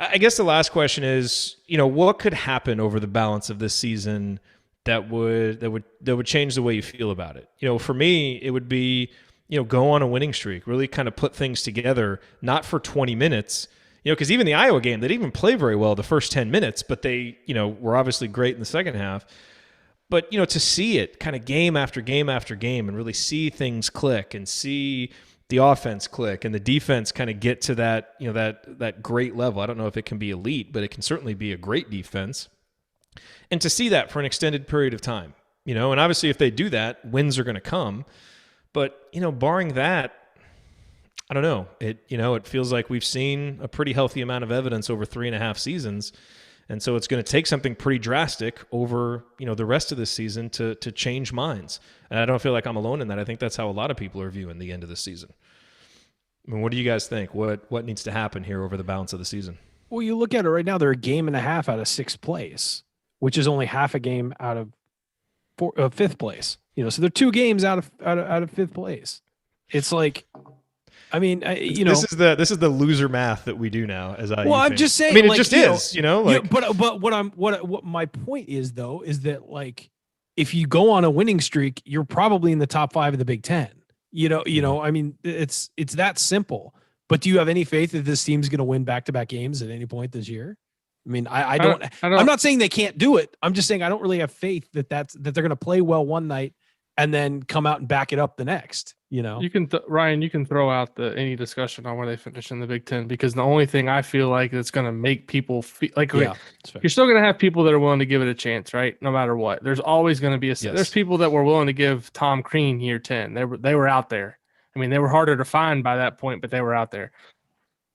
I guess the last question is, what could happen over the balance of this season that would change the way you feel about it? For me, it would be, go on a winning streak, really kind of put things together, not for 20 minutes, because even the Iowa game, they didn't even play very well the first 10 minutes, but they, were obviously great in the second half. But, to see it kind of game after game after game and really see things click and see the offense click and the defense kind of get to that, that great level. I don't know if it can be elite, but it can certainly be a great defense. And to see that for an extended period of time, and obviously if they do that, wins are going to come. But, barring that, I don't know. It feels like we've seen a pretty healthy amount of evidence over 3.5 seasons. And so it's going to take something pretty drastic over, the rest of this season to change minds. And I don't feel like I'm alone in that. I think that's how a lot of people are viewing the end of the season. I mean, what do you guys think? What needs to happen here over the balance of the season? Well, you look at it right now, they're a game and a half out of 6th place, which is only half a game out of 5th place. So they're 2 games out of 5th place. It's like, I mean, this is the loser math that we do now. I'm just saying. I mean, it just is. But what my point is though is that, like, if you go on a winning streak, you're probably in the top 5 of the Big Ten. I mean, it's that simple. But do you have any faith that this team's going to win back-to-back games at any point this year? I mean, I don't. I'm not saying they can't do it. I'm just saying I don't really have faith that they're going to play well one night and then come out and back it up the next. You can Ryan, you can throw out any discussion on where they finish in the Big Ten, because the only thing I feel like that's going to make people feel like, okay, you're still going to have people that are willing to give it a chance, right? No matter what, there's always going to be there's people that were willing to give Tom Crean year 10. They were out there. I mean, they were harder to find by that point, but they were out there.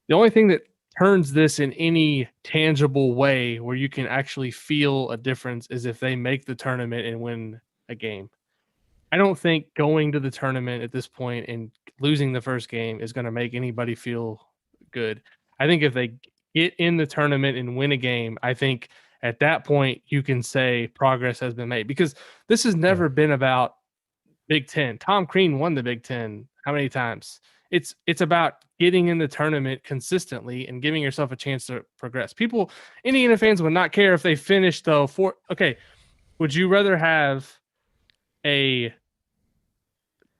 The only thing that turns this in any tangible way where you can actually feel a difference is if they make the tournament and win a game. I don't think going to the tournament at this point and losing the first game is going to make anybody feel good. I think if they get in the tournament and win a game, I think at that point you can say progress has been made, because this has never been about Big Ten. Tom Crean won the Big Ten how many times? It's about getting in the tournament consistently and giving yourself a chance to progress. Indiana fans would not care if they finished though. Okay, would you rather have a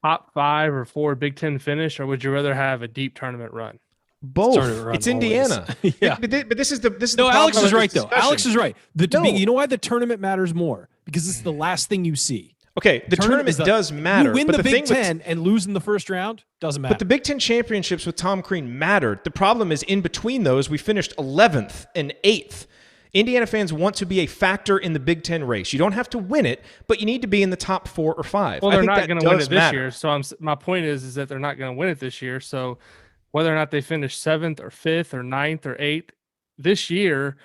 top 5 or 4 Big Ten finish, or would you rather have a deep tournament run? Both. Run it's Indiana. Yeah. But this is the No, the Alex problem is with right this though. discussion. Alex is right. No. You know why the tournament matters more? Because it's the last thing you see. Okay, the tournament does matter. You win but the thing Big Ten and lose in the first round, doesn't matter. But the Big Ten championships with Tom Crean mattered. The problem is, in between those, we finished 11th and 8th. Indiana fans want to be a factor in the Big Ten race. You don't have to win it, but you need to be in the top 4 or 5. Well, they're not going to win it this matter. year. So my point is that they're not going to win it this year. So whether or not they finish 7th or 5th or 9th or 8th this year,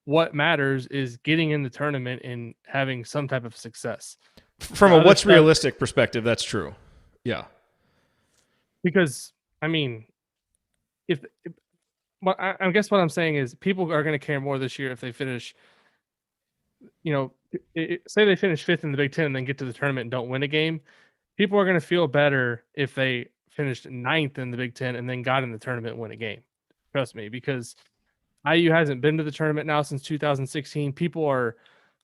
what matters is getting in the tournament and having some type of success. From a what's realistic perspective, that's true. Yeah. Because, I mean, I guess what I'm saying is people are going to care more this year if they finish, say they finish 5th in the Big Ten and then get to the tournament and don't win a game. People are going to feel better if they finished 9th in the Big Ten and then got in the tournament and win a game. Trust me, because IU hasn't been to the tournament now since 2016. People are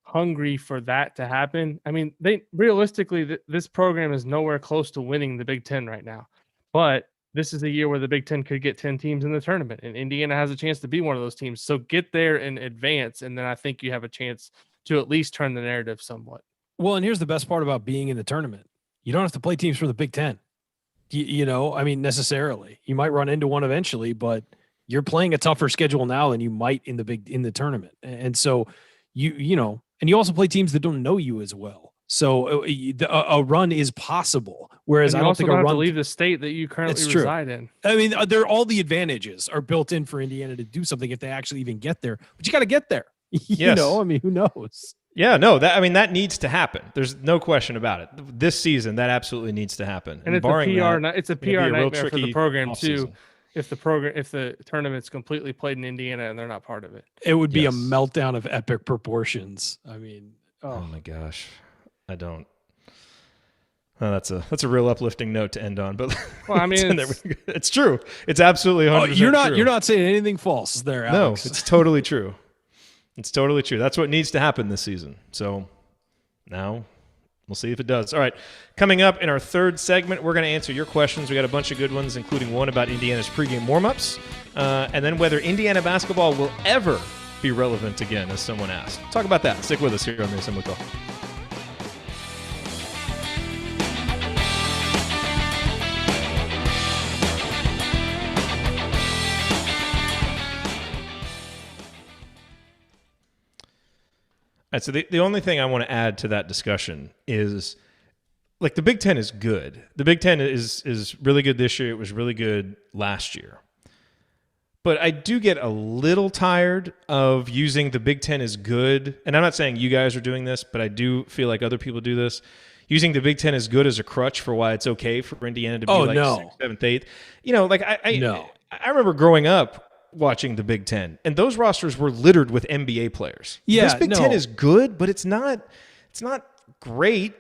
hungry for that to happen. I mean, realistically, this program is nowhere close to winning the Big Ten right now. But this is a year where the Big Ten could get 10 teams in the tournament, and Indiana has a chance to be one of those teams. So get there in advance, and then I think you have a chance to at least turn the narrative somewhat. Well, and here's the best part about being in the tournament. You don't have to play teams from the Big Ten. Necessarily. You might run into one eventually, but you're playing a tougher schedule now than you might in the tournament. And so and you also play teams that don't know you as well. So a run is possible. Whereas I don't think a run have to leave the state that you currently reside in. I mean, all the advantages are built in for Indiana to do something if they actually even get there. But you got to get there. Yes. Who knows? Yeah, no, that needs to happen. There's no question about it. This season, that absolutely needs to happen. And it's a PR nightmare for the program too. If the tournament's completely played in Indiana and they're not part of it, it would be a meltdown of epic proportions. I mean, oh my gosh, I don't. Oh, that's a real uplifting note to end on. But well, I mean, it's true. It's absolutely 100% true. You're not saying anything false there, Alex. No, it's totally true. It's totally true. That's what needs to happen this season. So now we'll see if it does. All right. Coming up in our third segment, we're going to answer your questions. We got a bunch of good ones, including one about Indiana's pregame warmups, and then whether Indiana basketball will ever be relevant again, as someone asked. Talk about that. Stick with us here on the Assembly Call. All right, so the only thing I want to add to that discussion is, like, the Big Ten is good. The Big Ten is really good this year. It was really good last year. But I do get a little tired of using the Big Ten is good. And I'm not saying you guys are doing this, but I do feel like other people do this. Using the Big Ten is good as a crutch for why it's okay for Indiana to be 6th, 7th, 8th. I remember growing up watching the Big Ten, and those rosters were littered with NBA players. Yeah, this Big Ten is good, but it's not great.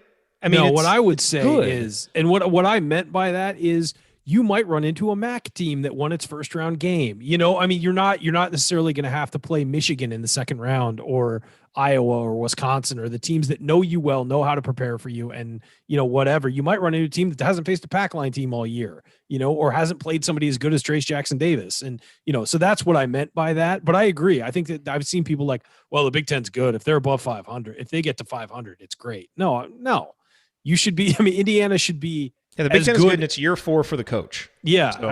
I mean, what I would say is, and what I meant by that is, you might run into a MAC team that won its first round game. I mean, you're not necessarily going to have to play Michigan in the second round, or Iowa or Wisconsin, or the teams that know you well, know how to prepare for you. And, whatever, you might run into a team that hasn't faced a pack line team all year, or hasn't played somebody as good as Trace Jackson Davis. And, so that's what I meant by that. But I agree. I think that I've seen people like, well, the Big Ten's good. If they're above 500, if they get to 500, it's great. No, you should be, Indiana should be. Yeah, the Big Ten is good, and it's year 4 for the coach. Yeah, so.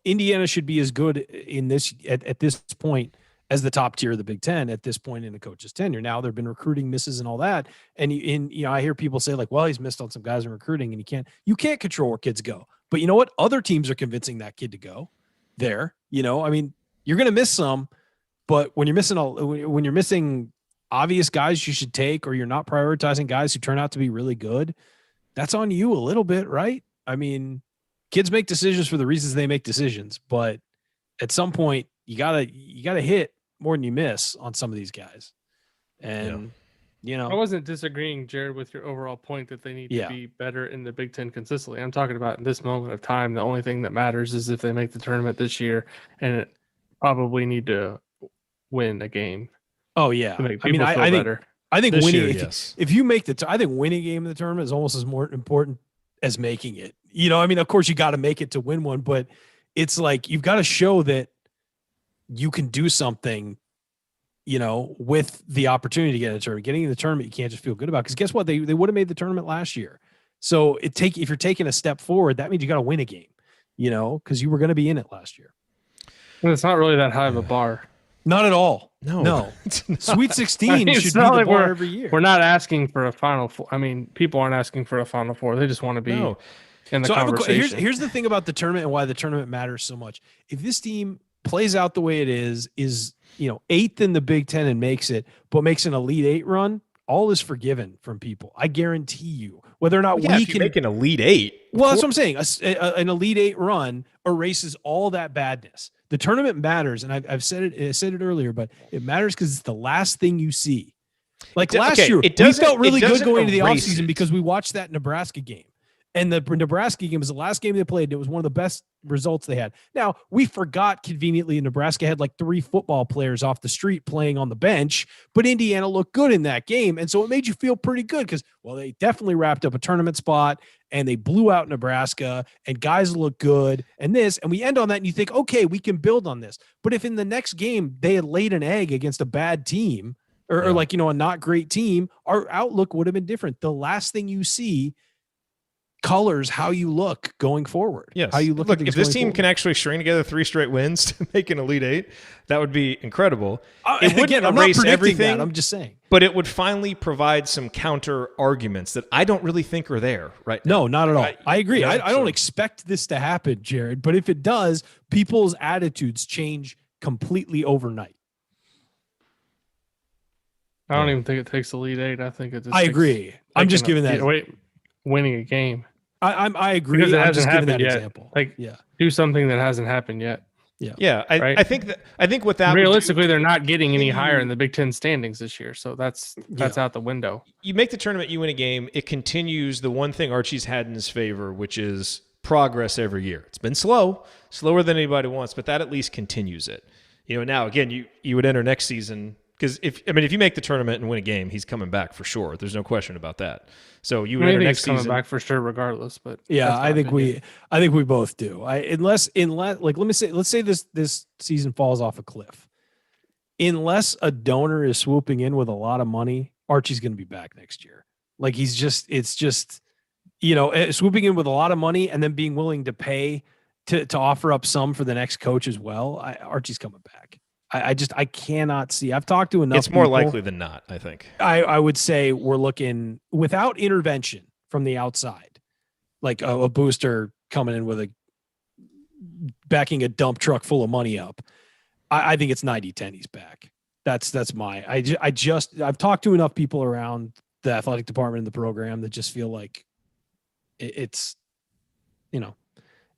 Indiana should be as good in this at this point as the top tier of the Big Ten at this point in the coach's tenure. Now, there have been recruiting misses and all that, and I hear people say, like, well, he's missed on some guys in recruiting, and you can't control where kids go. But you know what? Other teams are convincing that kid to go there. You're going to miss some, but when you're missing obvious guys you should take, or you're not prioritizing guys who turn out to be really good, that's on you a little bit, right? I mean, kids make decisions for the reasons they make decisions, but at some point you gotta hit more than you miss on some of these guys. And, I wasn't disagreeing, Jerod, with your overall point that they need to be better in the Big Ten consistently. I'm talking about in this moment of time, the only thing that matters is if they make the tournament this year, and it probably need to win a game. Oh yeah. To make people feel better. I think This winning, year, if you make I think winning a game in the tournament is almost as more important as making it. I mean, of course you got to make it to win one, but it's like, you've got to show that you can do something, with the opportunity to get in the tournament. Getting in the tournament, you can't just feel good about, because guess what? They would have made the tournament last year. So if you're taking a step forward, that means you got to win a game, because you were going to be in it last year. And it's not really that high of a bar. Not at all. No. Sweet 16 should be the bar every year. We're not asking for a Final Four. I mean, people aren't asking for a Final Four. They just want to be in the conversation. Here's the thing about the tournament and why the tournament matters so much. If this team plays out the way it is 8th in the Big Ten and makes it, but makes an Elite Eight run, all is forgiven from people. I guarantee you. Whether or not we can make an Elite Eight. Well, that's what I'm saying. An Elite Eight run erases all that badness. The tournament matters, and I said it earlier, but it matters because it's the last thing you see. Like last year, we felt really good going into the offseason because we watched that Nebraska game. And the Nebraska game was the last game they played. And it was one of the best results they had. Now, we forgot conveniently Nebraska had like 3 football players off the street playing on the bench, but Indiana looked good in that game. And so it made you feel pretty good because, well, they definitely wrapped up a tournament spot and they blew out Nebraska and guys look good and we end on that and you think, okay, we can build on this. But if in the next game they had laid an egg against a bad team or a not great team, our outlook would have been different. The last thing you see colors how you look going forward. Yes. How you look if this team can actually string together 3 straight wins to make an Elite Eight, that would be incredible. It wouldn't erase everything. I'm just saying. But it would finally provide some counter arguments that I don't really think are there right now. No, not at all. I agree. I don't expect this to happen, Jerod. But if it does, people's attitudes change completely overnight. I don't even think it takes Elite Eight. I think it just I agree. I'm just giving that. Winning a game. I agree. Because it hasn't just happened that yet. Example. Do something that hasn't happened yet. Yeah. I think with that, realistically, they're not getting any higher in the Big Ten standings this year, so that's out the window. You make the tournament, you win a game. It continues the one thing Archie's had in his favor, which is progress every year. It's been slower than anybody wants, but that at least continues it. Now again, you would enter next season. Because if you make the tournament and win a game, he's coming back for sure. There's no question about that. So you would enter next season coming back for sure, regardless. But I think we both do. Unless let's say this season falls off a cliff. Unless a donor is swooping in with a lot of money, Archie's going to be back next year. Like it's just swooping in with a lot of money and then being willing to pay to offer up some for the next coach as well. Archie's coming back. I cannot see. I've talked to enough. It's more people. likely than not, I think. I would say we're looking without intervention from the outside, like a booster coming in with backing a dump truck full of money up. I think it's 90-10 he's back. That's I've talked to enough people around the athletic department in the program that just feel like it's, and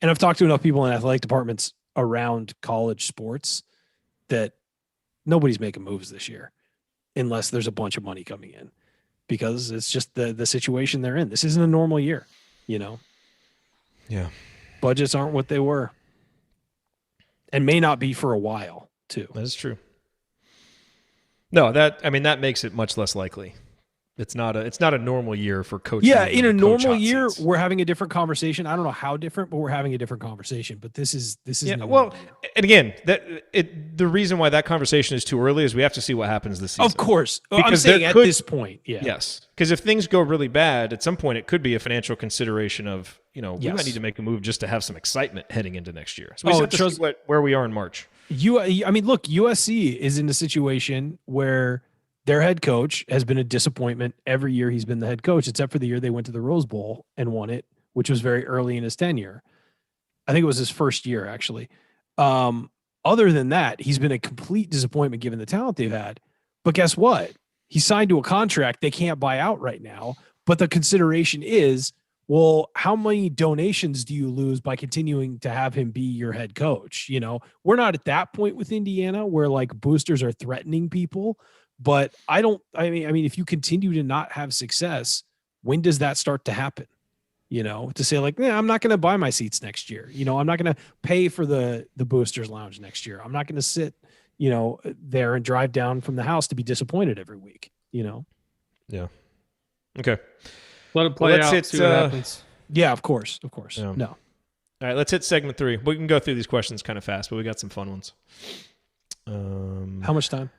I've talked to enough people in athletic departments around college sports that nobody's making moves this year unless there's a bunch of money coming in because it's just the situation they're in. This isn't a normal year, Yeah. Budgets aren't what they were and may not be for a while too. That is true. No, that makes it much less likely. It's not a normal year for coaching. Yeah, in a normal year, we're having a different conversation. I don't know how different, but we're having a different conversation. But this is well, and again, the reason why that conversation is too early is we have to see what happens this season. Of course, I'm saying at this point, yes, because if things go really bad, at some point it could be a financial consideration of we might need to make a move just to have some excitement heading into next year. So we have to see where we are in March. Look, USC is in a situation where their head coach has been a disappointment every year he's been the head coach, except for the year they went to the Rose Bowl and won it, which was very early in his tenure. I think it was his first year, actually. Other than that, he's been a complete disappointment given the talent they've had. But guess what? He signed to a contract they can't buy out right now. But the consideration is, well, how many donations do you lose by continuing to have him be your head coach? We're not at that point with Indiana where like boosters are threatening people. But I mean, if you continue to not have success, when does that start to happen? To say like, I'm not going to buy my seats next year. I'm not going to pay for the boosters lounge next year. I'm not going to sit, there and drive down from the house to be disappointed every week, Yeah. Okay. Let it play out, see what happens. Yeah, of course. Yeah. No. All right, let's hit segment 3. We can go through these questions kind of fast, but we got some fun ones. How much time?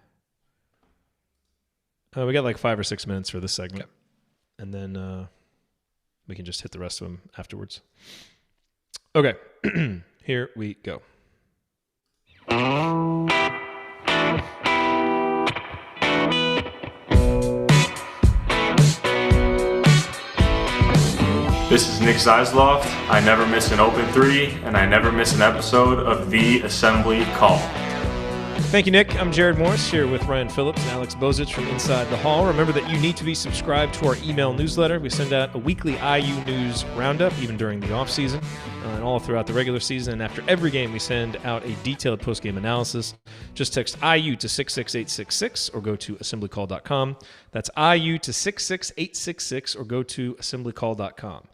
We got like 5 or 6 minutes for this segment. Okay. And then we can just hit the rest of them afterwards. Okay, here we go. This is Nick Zeisloft. I never miss an open 3, and I never miss an episode of The Assembly Call. Thank you, Nick. I'm Jerod Morris here with Ryan Phillips and Alex Bozich from Inside the Hall. Remember that you need to be subscribed to our email newsletter. We send out a weekly IU news roundup, even during the offseason and all throughout the regular season. And after every game, we send out a detailed postgame analysis. Just text IU to 66866 or go to assemblycall.com. That's IU to 66866 or go to assemblycall.com.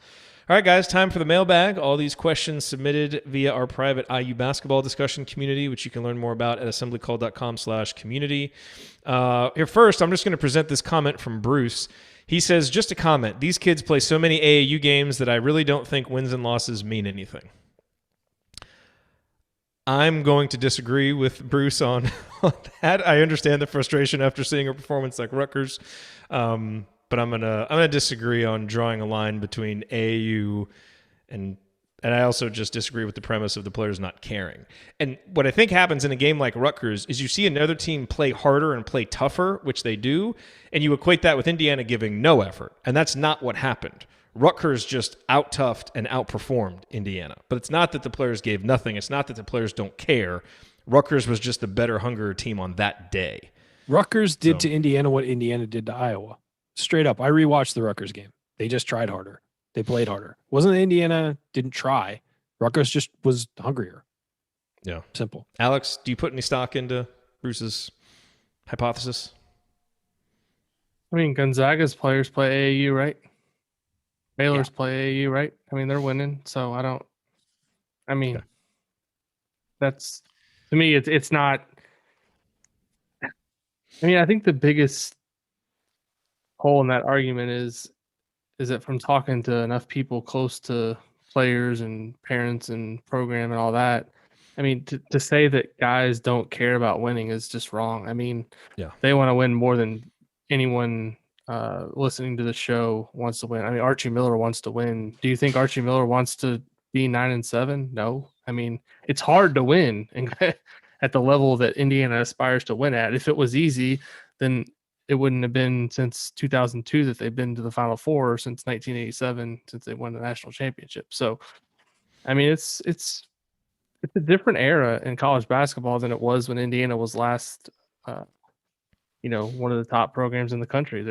All right, guys, time for the mailbag. All these questions submitted via our private IU basketball discussion community, which you can learn more about at assemblycall.com/community. Here first, I'm just going to present this comment from Bruce. He says, just a comment. These kids play so many AAU games that I really don't think wins and losses mean anything. I'm going to disagree with Bruce on that. I understand the frustration after seeing a performance like Rutgers. But I'm gonna disagree on drawing a line between AAU and I also just disagree with the premise of the players not caring. And what I think happens in a game like Rutgers is you see another team play harder and play tougher, which they do, and you equate that with Indiana giving no effort. And that's not what happened. Rutgers just out-toughed and outperformed Indiana. But it's not that the players gave nothing. It's not that the players don't care. Rutgers was just the better, hungrier team on that day. Rutgers did to Indiana what Indiana did to Iowa. Straight up, I rewatched the Rutgers game. They just tried harder. They played harder. Wasn't that Indiana didn't try. Rutgers just was hungrier. Yeah. Simple. Alex, do you put any stock into Bruce's hypothesis? I mean, Gonzaga's players play AAU, right? Baylor's play AAU, right? I mean, they're winning, so that's, to me, it's not. I mean, I think the biggest hole in that argument is that from talking to enough people close to players and parents and program and all that, I mean, to say that guys don't care about winning is just wrong. I mean, they want to win more than anyone listening to the show wants to win. I mean, Archie Miller wants to win. Do you think Archie Miller wants to be 9-7? No. I mean, it's hard to win at the level that Indiana aspires to win at. If it was easy, then it wouldn't have been since 2002 that they've been to the Final Four, or since 1987 since they won the national championship. So, I mean, it's a different era in college basketball than it was when Indiana was last, one of the top programs in the country.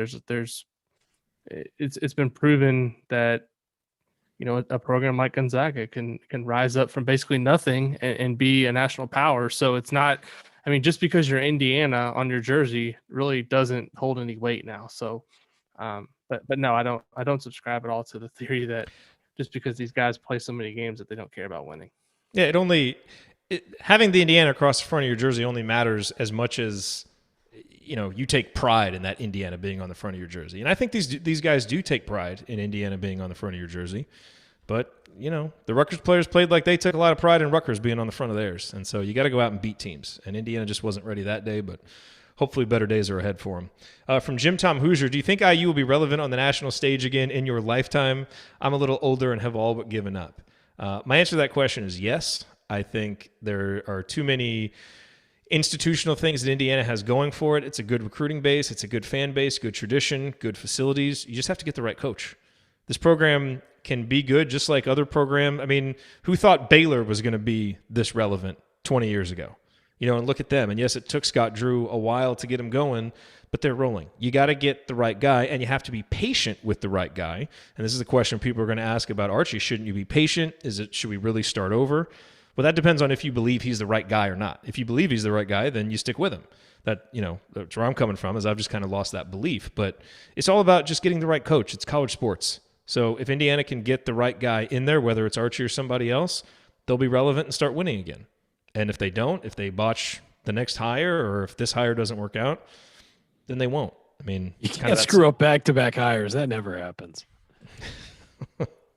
It's been proven that, a program like Gonzaga can rise up from basically nothing and be a national power. So it's not, I mean, just because you're Indiana on your jersey really doesn't hold any weight now. So, but no, I don't subscribe at all to the theory that just because these guys play so many games that they don't care about winning. Yeah, having the Indiana across the front of your jersey only matters as much as, you take pride in that Indiana being on the front of your jersey. And I think these guys do take pride in Indiana being on the front of your jersey. But, the Rutgers players played like they took a lot of pride in Rutgers being on the front of theirs. And so you got to go out and beat teams. And Indiana just wasn't ready that day, but hopefully better days are ahead for them. From Jim Tom Hoosier, do you think IU will be relevant on the national stage again in your lifetime? I'm a little older and have all but given up. My answer to that question is yes. I think there are too many institutional things that Indiana has going for it. It's a good recruiting base. It's a good fan base, good tradition, good facilities. You just have to get the right coach. This program can be good just like other program. I mean, who thought Baylor was going to be this relevant 20 years ago? And look at them. And yes, it took Scott Drew a while to get them going, but they're rolling. You got to get the right guy, and you have to be patient with the right guy. And this is a question people are going to ask about Archie. Shouldn't you be patient? Should we really start over? Well, that depends on if you believe he's the right guy or not. If you believe he's the right guy, then you stick with him. That's where I'm coming from, is I've just kind of lost that belief. But it's all about just getting the right coach. It's college sports. So if Indiana can get the right guy in there, whether it's Archie or somebody else, they'll be relevant and start winning again. And if they don't, if they botch the next hire, or if this hire doesn't work out, then they won't. I mean, you can't screw up back-to-back hires. That never happens.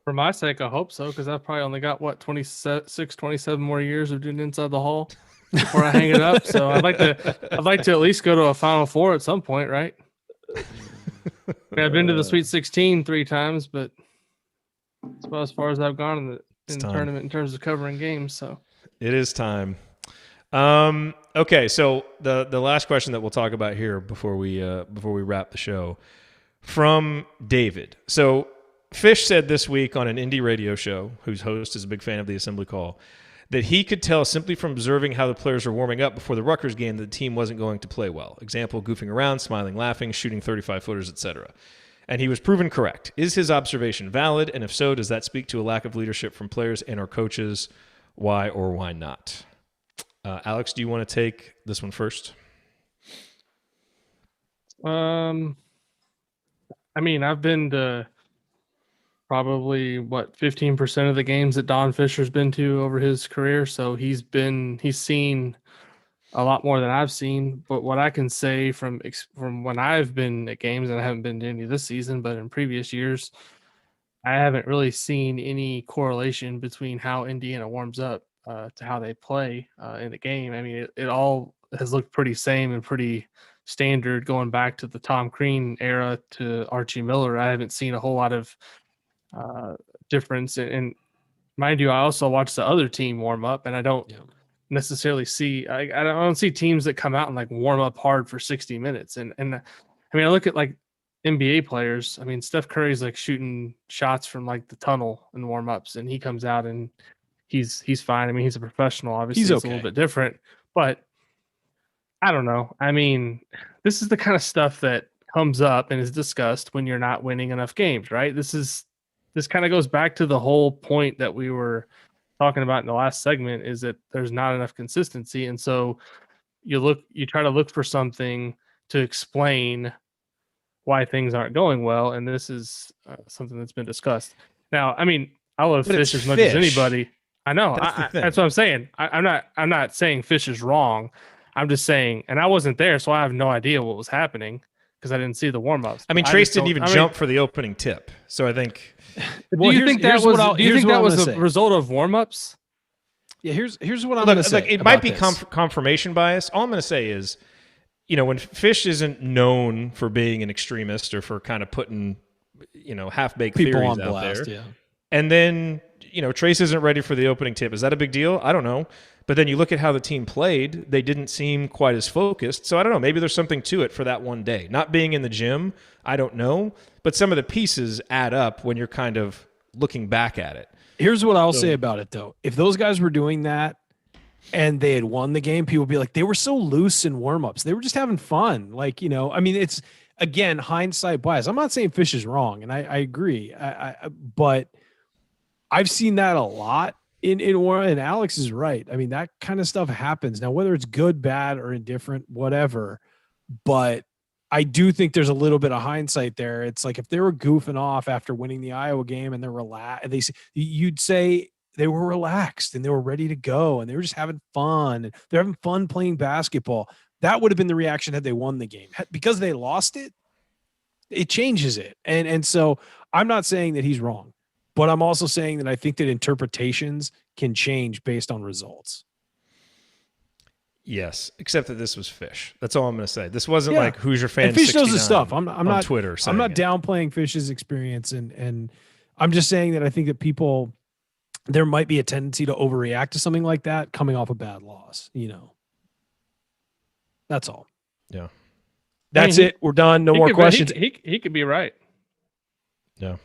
For my sake, I hope so, because I've probably only got 26, 27 more years of doing Inside the Hall before I hang it up. So I'd like to at least go to a Final Four at some point, right? I mean, I've been to the Sweet 16 3 times, but it's about as far as I've gone in the tournament in terms of covering games. So it is time. Okay, so the last question that we'll talk about here before we wrap the show, from David. So Fish said this week on an indie radio show, whose host is a big fan of the Assembly Call, that he could tell simply from observing how the players were warming up before the Rutgers game that the team wasn't going to play well. Example, goofing around, smiling, laughing, shooting 35-footers, etc. And he was proven correct. Is his observation valid? And if so, does that speak to a lack of leadership from players and or coaches? Why or why not? Alex, do you want to take this one first? I mean, I've been to probably 15% of the games that Don Fisher's been to over his career. So he's seen a lot more than I've seen. But what I can say from when I've been at games, and I haven't been to any this season, but in previous years, I haven't really seen any correlation between how Indiana warms up to how they play in the game. I mean, it all has looked pretty same and pretty standard going back to the Tom Crean era to Archie Miller. I haven't seen a whole lot of difference. And mind you, I also watch the other team warm up, and I don't necessarily see I don't see teams that come out and like warm up hard for 60 minutes. And I mean, I look at like NBA players. I mean, Steph Curry's like shooting shots from like the tunnel in warm ups, and he comes out and he's fine. I mean, he's a professional. Obviously, he's it's a little bit different, but I don't know. I mean, this is the kind of stuff that comes up and is discussed when you're not winning enough games, right? This kind of goes back to the whole point that we were talking about in the last segment, is that there's not enough consistency. And so you try to look for something to explain why things aren't going well. And this is something that's been discussed. Now, I mean, I love Fish as much as anybody. I know. That's what I'm saying. I'm not saying Fish is wrong. I'm just saying, and I wasn't there, so I have no idea what was happening because I didn't see the warm-ups. I mean, Trace didn't even jump for the opening tip. So I think... do you think that was a result of warm-ups? Yeah, here's what I'm going to say. It might be confirmation bias. All I'm going to say is, when Fish isn't known for being an extremist or for kind of putting, half-baked people theories on out blast, there. yeah. And then, Trace isn't ready for the opening tip. Is that a big deal? I don't know. But then you look at how the team played, they didn't seem quite as focused. So I don't know. Maybe there's something to it for that one day. Not being in the gym, I don't know. But some of the pieces add up when you're kind of looking back at it. Here's what I'll say about it, though. If those guys were doing that and they had won the game, people would be like, they were so loose in warmups. They were just having fun. Like, I mean, it's, again, hindsight bias. I'm not saying Fish is wrong, and I agree. But I've seen that a lot. And Alex is right. I mean, that kind of stuff happens. Now, whether it's good, bad, or indifferent, whatever, but I do think there's a little bit of hindsight there. It's like if they were goofing off after winning the Iowa game and they're relaxed, you'd say they were relaxed and they were ready to go and they were just having fun. And they're having fun playing basketball. That would have been the reaction had they won the game. Because they lost it, it changes it. And so I'm not saying that he's wrong. But I'm also saying that I think that interpretations can change based on results. Yes, except that this was Fish. That's all I'm going to say. This wasn't like Hoosier fan. And Fish knows the stuff. I'm not Twitter. I'm not downplaying Fish's experience, and I'm just saying that I think that there might be a tendency to overreact to something like that coming off a bad loss. That's all. Yeah, that's it. We're done. No more questions. He could be right. Yeah.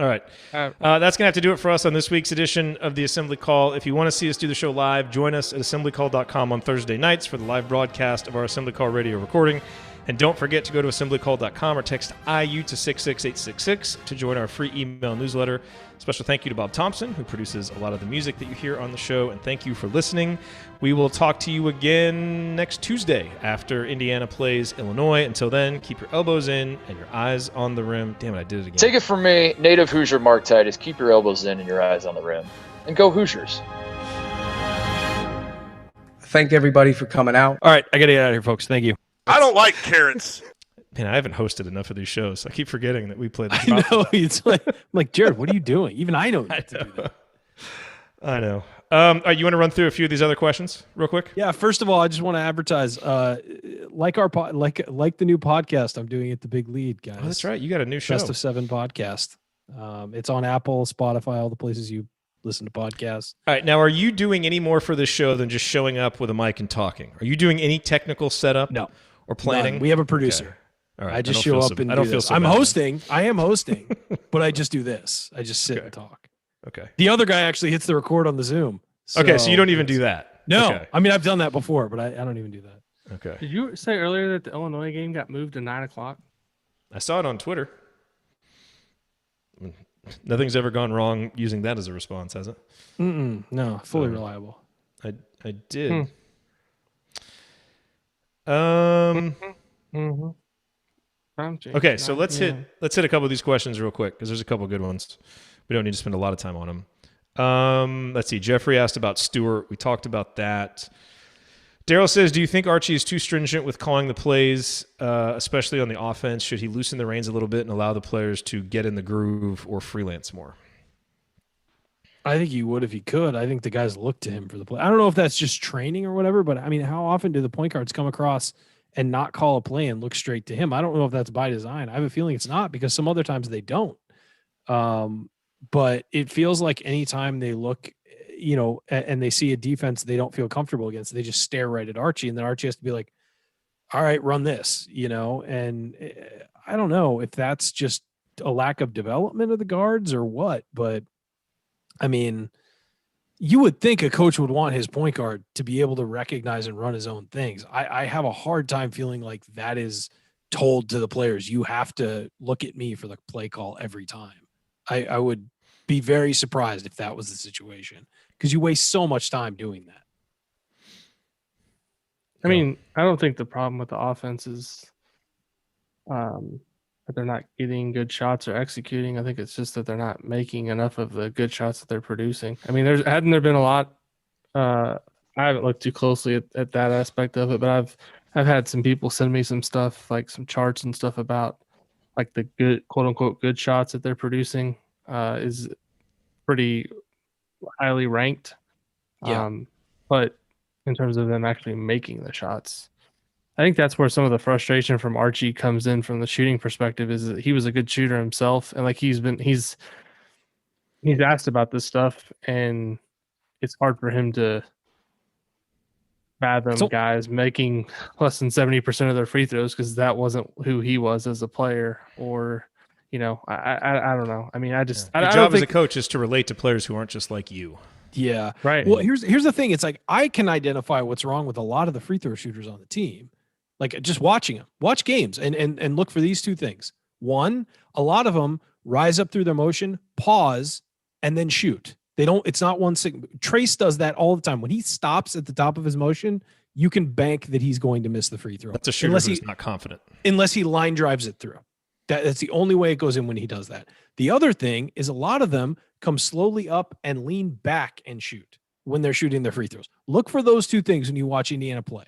All right. That's going to have to do it for us on this week's edition of the Assembly Call. If you want to see us do the show live, join us at assemblycall.com on Thursday nights for the live broadcast of our Assembly Call radio recording. And don't forget to go to assemblycall.com or text IU to 66866 to join our free email newsletter. Special thank you to Bob Thompson, who produces a lot of the music that you hear on the show, and thank you for listening. We will talk to you again next Tuesday after Indiana plays Illinois. Until then, keep your elbows in and your eyes on the rim. Damn it, I did it again. Take it from me, native Hoosier Mark Titus. Keep your elbows in and your eyes on the rim. And go Hoosiers. Thank everybody for coming out. All right, I got to get out of here, folks. Thank you. I don't like carrots. Man, I haven't hosted enough of these shows. I keep forgetting that we played. I know. It's like, I'm like, Jerod, what are you doing? Even I know. I know. All right, you want to run through a few of these other questions real quick? Yeah. First of all, I just want to advertise, like the new podcast I'm doing at the Big Lead, guys. Oh, that's right. You got a new show. Best of 7 podcast. It's on Apple, Spotify, all the places you listen to podcasts. All right. Now, are you doing any more for this show than just showing up with a mic and talking? Are you doing any technical setup? No. Or planning? None. We have a producer. Okay. All right. I just show up and I don't do feel this. so I'm bad. hosting. I am hosting, but I just do this. I just sit and talk. Okay. The other guy actually hits the record on the Zoom. Okay, so you don't even do that. No. Okay. I mean, I've done that before, but I don't even do that. Okay. Did you say earlier that the Illinois game got moved to 9:00? I saw it on Twitter. Nothing's ever gone wrong using that as a response, has it? No, fully reliable. I did. Okay, so let's hit a couple of these questions real quick because there's a couple of good ones. We don't need to spend a lot of time on them. Let's see. Jeffrey asked about Stewart. We talked about that. Daryl says, do you think Archie is too stringent with calling the plays, especially on the offense? Should he loosen the reins a little bit and allow the players to get in the groove or freelance more? I think he would if he could. I think the guys look to him for the play. I don't know if that's just training or whatever, but I mean, how often do the point guards come across and not call a play and look straight to him? I don't know if that's by design. I have a feeling it's not because some other times they don't. But it feels like anytime they look, and they see a defense they don't feel comfortable against, they just stare right at Archie, and then Archie has to be like, all right, run this, and I don't know if that's just a lack of development of the guards or what, but I mean, you would think a coach would want his point guard to be able to recognize and run his own things. I have a hard time feeling like that is told to the players. You have to look at me for the play call every time. I would be very surprised if that was the situation because you waste so much time doing that. I mean, I don't think the problem with the offense is that they're not getting good shots or executing. I think it's just that they're not making enough of the good shots that they're producing. I mean, hadn't there been a lot? I haven't looked too closely at that aspect of it, but I've had some people send me some stuff, like some charts and stuff about like the good, quote unquote, good shots that they're producing is pretty highly ranked. Yeah. But in terms of them actually making the shots, I think that's where some of the frustration from Archie comes in from the shooting perspective, is that he was a good shooter himself. And like he's asked about this stuff, and it's hard for him to fathom guys making less than 70% of their free throws because that wasn't who he was as a player, or, I don't know. I mean, Your job as a coach is to relate to players who aren't just like you. Yeah. Right. Well, here's the thing. It's like, I can identify what's wrong with a lot of the free throw shooters on the team. Like just watching them, watch games and look for these two things. One, a lot of them rise up through their motion, pause, and then shoot. It's not one Trace does that all the time. When he stops at the top of his motion, you can bank that he's going to miss the free throw. That's a shooter who's not confident. Unless he line drives it through. That's the only way it goes in when he does that. The other thing is a lot of them come slowly up and lean back and shoot when they're shooting their free throws. Look for those two things when you watch Indiana play.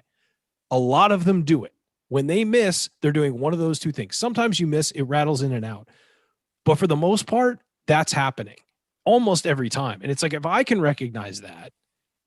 A lot of them do it. When they miss, they're doing one of those two things. Sometimes you miss, it rattles in and out. But for the most part, that's happening almost every time. And it's like, if I can recognize that,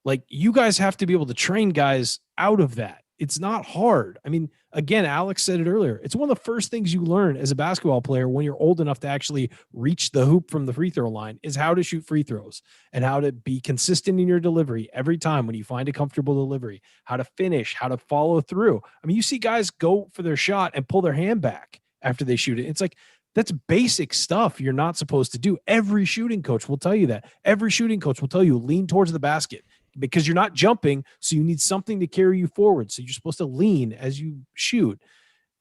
like, you guys have to be able to train guys out of that. It's not hard. I mean, again, Alex said it earlier. It's one of the first things you learn as a basketball player when you're old enough to actually reach the hoop from the free throw line is how to shoot free throws and how to be consistent in your delivery every time when you find a comfortable delivery, how to finish, how to follow through. I mean, you see guys go for their shot and pull their hand back after they shoot it. It's like, that's basic stuff you're not supposed to do. Every shooting coach will tell you that. Every shooting coach will tell you lean towards the basket, because you're not jumping, so you need something to carry you forward. So you're supposed to lean as you shoot.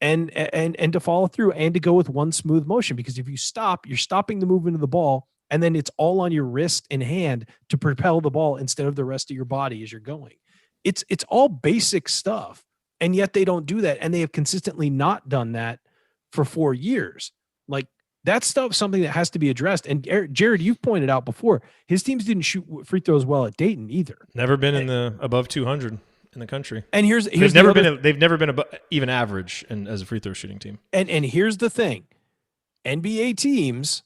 and to follow through and to go with one smooth motion, because if you stop, you're stopping the movement of the ball, and then it's all on your wrist and hand to propel the ball instead of the rest of your body as you're going. It's all basic stuff, and yet they don't do that, and they have consistently not done that for 4 years. Like, that stuff, something that has to be addressed. And Jerod, you've pointed out before, his teams didn't shoot free throws well at Dayton either. Never been in the above 200 in the country. And here's they've never been above, even average as a free throw shooting team. And here's the thing: NBA teams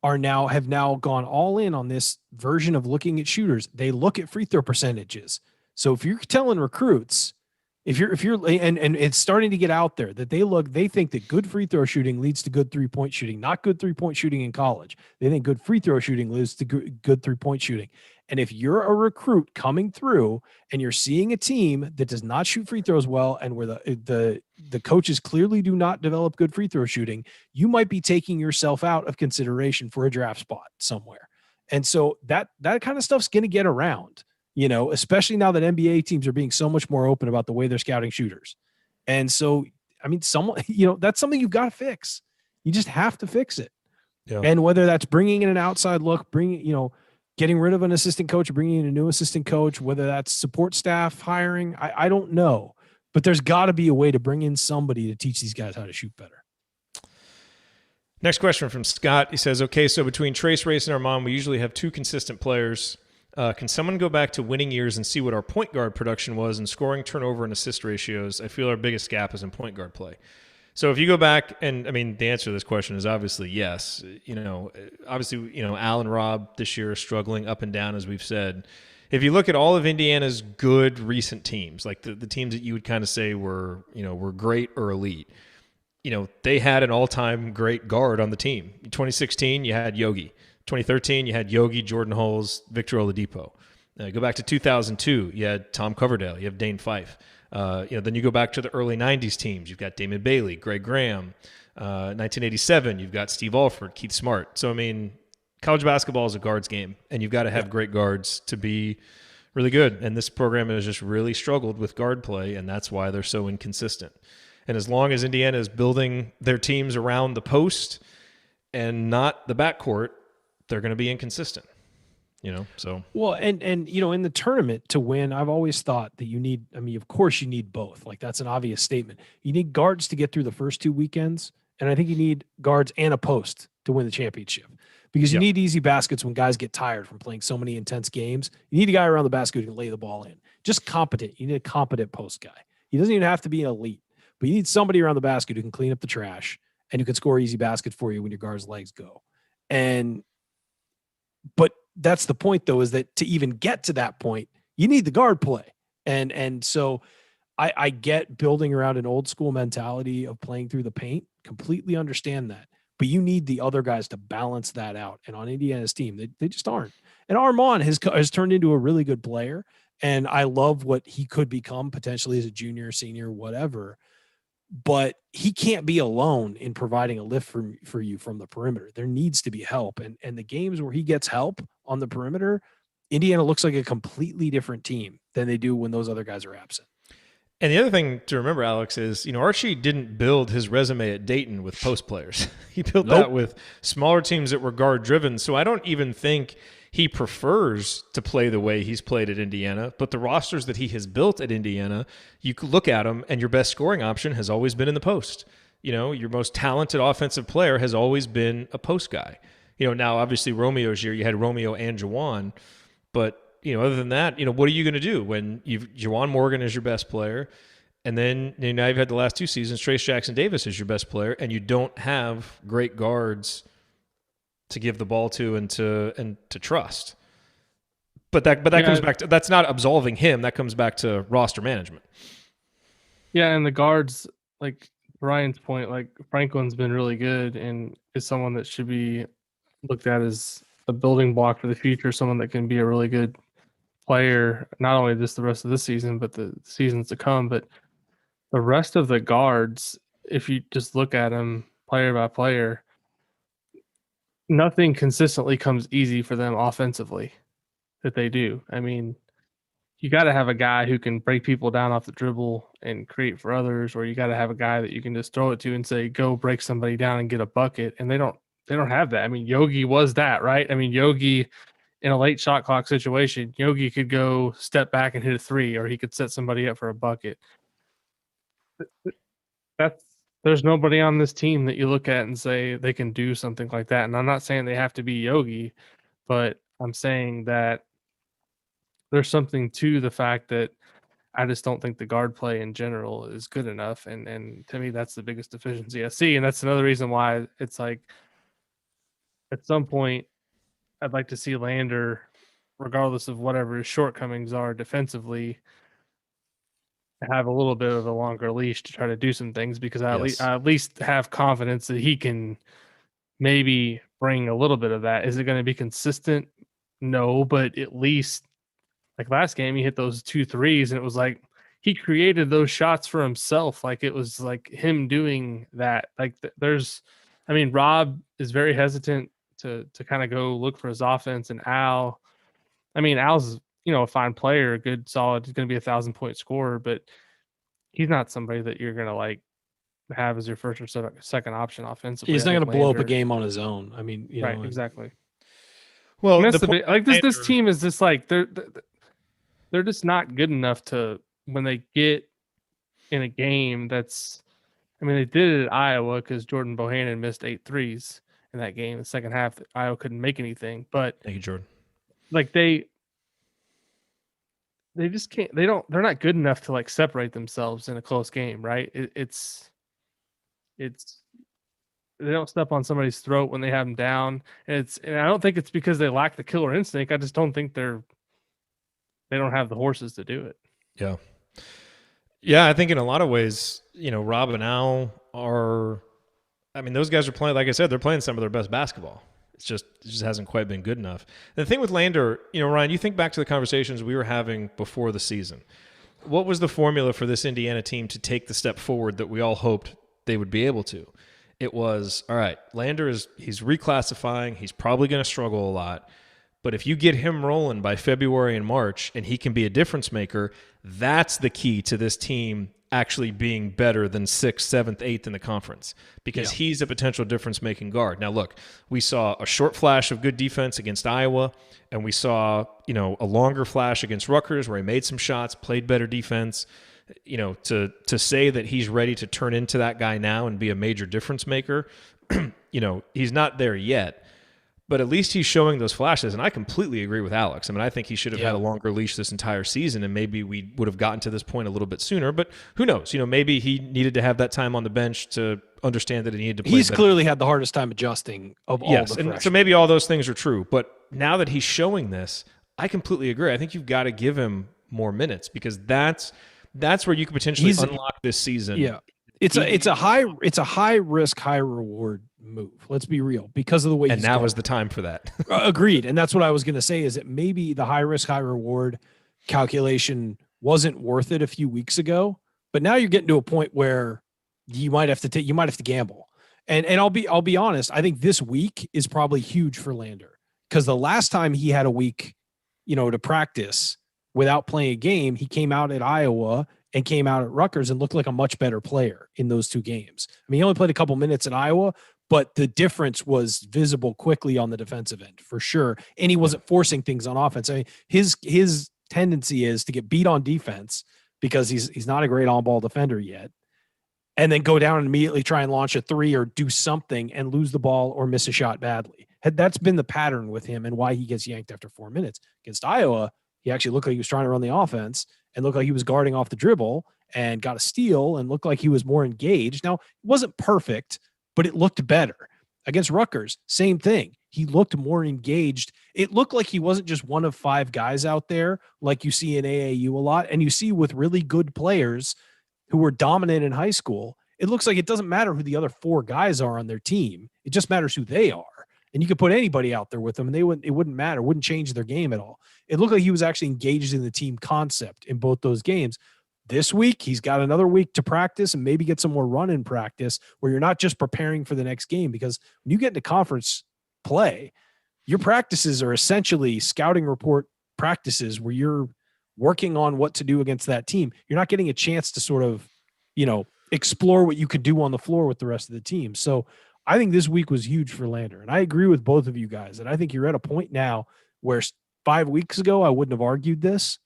have now gone all in on this version of looking at shooters. They look at free throw percentages. So if you're telling recruits, if you're and it's starting to get out there that they think that good free throw shooting leads to good 3-point shooting, not good 3-point shooting in college. They think good free throw shooting leads to good 3-point shooting. And if you're a recruit coming through and you're seeing a team that does not shoot free throws well, and where the coaches clearly do not develop good free throw shooting, you might be taking yourself out of consideration for a draft spot somewhere. And so that kind of stuff's going to get around. Especially now that NBA teams are being so much more open about the way they're scouting shooters. And so, I mean, that's something you've got to fix. You just have to fix it. Yeah. And whether that's bringing in an outside look, getting rid of an assistant coach, or bringing in a new assistant coach, whether that's support staff hiring, I don't know, but there's got to be a way to bring in somebody to teach these guys how to shoot better. Next question from Scott. He says, okay, so between Trace, Race, and Armon, we usually have 2 consistent players. Can someone go back to winning years and see what our point guard production was in scoring, turnover, and assist ratios? I feel our biggest gap is in point guard play. So if you go back, and I mean, the answer to this question is obviously yes. Obviously, Al and Rob this year are struggling up and down, as we've said. If you look at all of Indiana's good recent teams, like the teams that you would kind of say were great or elite, they had an all-time great guard on the team. In 2016, you had Yogi. 2013, you had Yogi, Jordan Hulls, Victor Oladipo. Go back to 2002, you had Tom Coverdale, you have Dane Fife. Then you go back to the early 90s teams. You've got Damon Bailey, Greg Graham. 1987, you've got Steve Alford, Keith Smart. So, I mean, college basketball is a guards game, and you've got to have great guards to be really good. And this program has just really struggled with guard play, and that's why they're so inconsistent. And as long as Indiana is building their teams around the post and not the backcourt, they're going to be inconsistent, so. Well, and in the tournament to win, I've always thought that of course you need both. Like, that's an obvious statement. You need guards to get through the first 2 weekends. And I think you need guards and a post to win the championship, because you need easy baskets when guys get tired from playing so many intense games. You need a guy around the basket who can lay the ball in. Just competent. You need a competent post guy. He doesn't even have to be an elite, but you need somebody around the basket who can clean up the trash and who can score easy baskets for you when your guard's legs go. But that's the point, though, is that to even get to that point, you need the guard play. And so I get building around an old school mentality of playing through the paint, completely understand that. But you need the other guys to balance that out. And on Indiana's team, they just aren't. And Armon has turned into a really good player. And I love what he could become potentially as a junior, senior, whatever. But he can't be alone in providing a lift for you from the perimeter. There needs to be help. And the games where he gets help on the perimeter, Indiana looks like a completely different team than they do when those other guys are absent. And the other thing to remember, Alex, is, Archie didn't build his resume at Dayton with post players. He built that with smaller teams that were guard driven. So I don't even think he prefers to play the way he's played at Indiana, but the rosters that he has built at Indiana, you could look at them and your best scoring option has always been in the post. Your most talented offensive player has always been a post guy. Now obviously Romeo's year, you had Romeo and Jawan, but other than that, what are you going to do when Jawan Morgan is your best player, and then now you've had the last 2 seasons, Trace Jackson Davis is your best player, and you don't have great guards to give the ball to and to trust. But that comes back to, that's not absolving him. That comes back to roster management. Yeah, and the guards, like Ryan's point, like Franklin's been really good and is someone that should be looked at as a building block for the future, someone that can be a really good player, not only the rest of this season, but the seasons to come. But the rest of the guards, if you just look at them player by player, nothing consistently comes easy for them offensively that they do. I mean, you got to have a guy who can break people down off the dribble and create for others, or you got to have a guy that you can just throw it to and say, go break somebody down and get a bucket. And they don't have that. I mean, Yogi was that, right? I mean, Yogi in a late shot clock situation, Yogi could go step back and hit a three, or he could set somebody up for a bucket. There's nobody on this team that you look at and say they can do something like that. And I'm not saying they have to be Yogi, but I'm saying that there's something to the fact that I just don't think the guard play in general is good enough. And to me, that's the biggest deficiency I see. And that's another reason why it's like, at some point, I'd like to see Lander, regardless of whatever his shortcomings are defensively, have a little bit of a longer leash to try to do some things, because I at least have confidence that he can maybe bring a little bit of that. Is it going to be consistent? No, but at least like last game, he hit those 2 threes, and it was like he created those shots for himself. Like it was like him doing that. Like Rob is very hesitant to kind of go look for his offense, and Al's, a fine player, good, solid. He's going to be 1,000-point scorer, but he's not somebody that you're going to like have as your first or second option offensively. He's not going to blow up a game on his own. I mean, exactly. Well, this team is just like they're just not good enough to, when they get in a game that's, they did it at Iowa because Jordan Bohannon missed 8 threes in that game. The second half, Iowa couldn't make anything. But thank you, Jordan. Like they just can't. They're not good enough to like separate themselves in a close game, right? It's they don't step on somebody's throat when they have them down. And I don't think it's because they lack the killer instinct. I just don't think they don't have the horses to do it. Yeah. Yeah, I think in a lot of ways, Rob and Al are, those guys are playing, like I said, they're playing some of their best basketball. It just hasn't quite been good enough. The thing with Lander, Ryan, you think back to the conversations we were having before the season. What was the formula for this Indiana team to take the step forward that we all hoped they would be able to? It was, all right, Lander he's reclassifying. He's probably going to struggle a lot. But if you get him rolling by February and March and he can be a difference maker, that's the key to this team actually being better than 6th, 7th, 8th in the conference, because he's a potential difference-making guard. Now, look, we saw a short flash of good defense against Iowa, and we saw, a longer flash against Rutgers where he made some shots, played better defense. To say that he's ready to turn into that guy now and be a major difference maker, he's not there yet. But at least he's showing those flashes, and I completely agree with Alex. I think he should have had a longer leash this entire season, and maybe we would have gotten to this point a little bit sooner. But who knows? Maybe he needed to have that time on the bench to understand that he needed to play He's better. Clearly had the hardest time adjusting of all the freshmen. So maybe all those things are true. But now that he's showing this, I completely agree. I think you've got to give him more minutes, because that's where you could potentially unlock this season. Yeah. It's a high risk, high reward move. Let's be real, because of the way. And now is the time for that. Agreed. And that's what I was going to say, is that maybe the high risk, high reward calculation wasn't worth it a few weeks ago, but now you're getting to a point where you might have to gamble. And I'll be honest. I think this week is probably huge for Lander, because the last time he had a week, to practice without playing a game, he came out at Iowa and came out at Rutgers and looked like a much better player in those 2 games. He only played a couple minutes at Iowa, but the difference was visible quickly on the defensive end, for sure. And he wasn't forcing things on offense. His tendency is to get beat on defense because he's not a great on-ball defender yet, and then go down and immediately try and launch a 3 or do something and lose the ball or miss a shot badly. That's been the pattern with him, and why he gets yanked after 4 minutes. Against Iowa, he actually looked like he was trying to run the offense and looked like he was guarding off the dribble and got a steal and looked like he was more engaged. Now, it wasn't perfect, but it looked better. Against Rutgers, same thing. He looked more engaged. It looked like he wasn't just one of 5 guys out there like you see in AAU a lot, and you see with really good players who were dominant in high school. It looks like it doesn't matter who the other 4 guys are on their team. It just matters who they are. And you could put anybody out there with them, and it wouldn't matter. It wouldn't change their game at all. It looked like he was actually engaged in the team concept in both those games. This week, he's got another week to practice and maybe get some more run in practice, where you're not just preparing for the next game, because when you get into conference play, your practices are essentially scouting report practices where you're working on what to do against that team. You're not getting a chance to sort of, explore what you could do on the floor with the rest of the team. So I think this week was huge for Lander. And I agree with both of you guys. And I think you're at a point now where 5 weeks ago, I wouldn't have argued this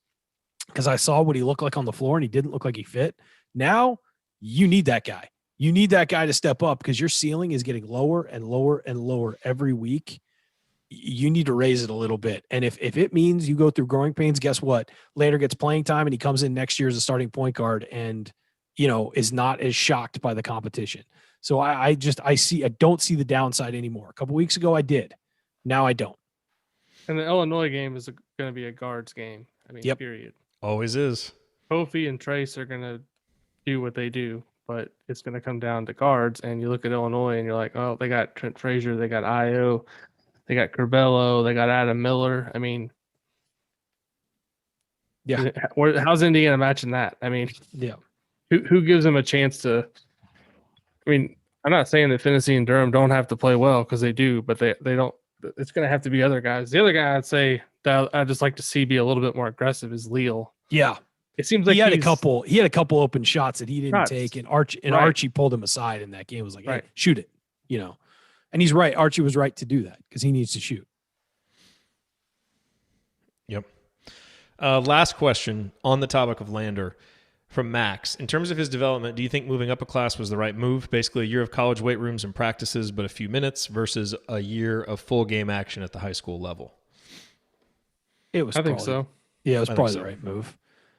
because I saw what he looked like on the floor and he didn't look like he fit. Now you need that guy. You need that guy to step up because your ceiling is getting lower and lower and lower every week. You need to raise it a little bit. And if it means you go through growing pains, guess what? Lander gets playing time and he comes in next year as a starting point guard and, is not as shocked by the competition. So I don't see the downside anymore. A couple weeks ago I did. Now I don't. And the Illinois game is going to be a guards game. I mean, period. Always is. Kofi and Trace are going to do what they do, but it's going to come down to guards. And you look at Illinois and you're like, oh, they got Trent Frazier, they got Io, they got Curbelo, they got Adam Miller. I mean, yeah. How's Indiana matching that? I mean, yeah. Who gives them a chance to? I mean, I'm not saying that Tennessee and Durham don't have to play well because they do, but they don't. It's going to have to be other guys. The other guy I'd say that I'd just like to see be a little bit more aggressive is Leal. Yeah, it seems like he had a couple open shots that he didn't take, and Archie pulled him aside in that game. Was like, hey, shoot it, And he's right. Archie was right to do that because he needs to shoot. Yep. Last question on the topic of Lander. From Max, in terms of his development, do you think moving up a class was the right move? Basically, a year of college weight rooms and practices, but a few minutes versus a year of full game action at the high school level. I think so. Yeah, it was probably the right move.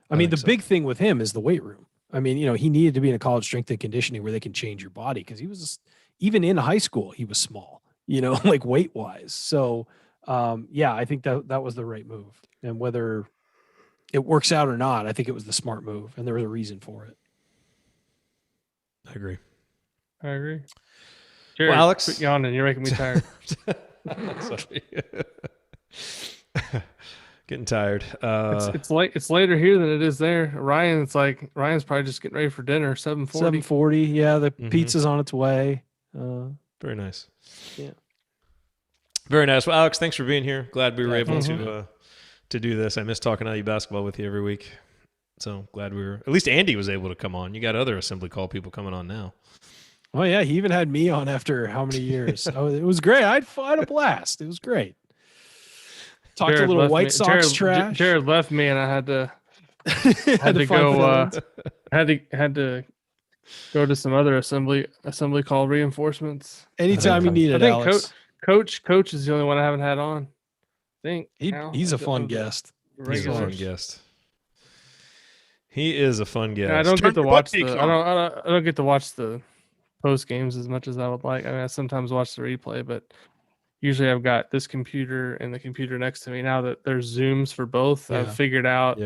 I mean, the big thing with him is the weight room. I mean, he needed to be in a college strength and conditioning where they can change your body because he was even in high school, he was small, like weight wise. So, I think that was the right move. And whether it works out or not, I think it was the smart move, and there was a reason for it. I agree. Jerod, well, Alex, quit yawning. You're making me tired. Sorry. Getting tired. It's late. It's later here than it is there. Ryan's probably just getting ready for dinner. 7:40. 7:40. Yeah, the pizza's on its way. Very nice. Yeah. Very nice. Well, Alex, thanks for being here. Glad we were able to do this. I miss talking IU basketball with you every week. So glad at least Andy was able to come on. You got other assembly call people coming on now. Oh yeah. He even had me on after how many years? It was great. I had a blast. It was great. Talked a little White Sox trash. Jerod left me and I had to go to some other assembly call reinforcements. Anytime you need it, I think Alex. Coach is the only one I haven't had on. He's a fun guest. He's a fun guest. He is a fun guest. I don't get to watch I don't get to watch the post games as much as I would like. I mean, I sometimes watch the replay, but usually I've got this computer and the computer next to me. Now that there's Zooms for both, I've figured out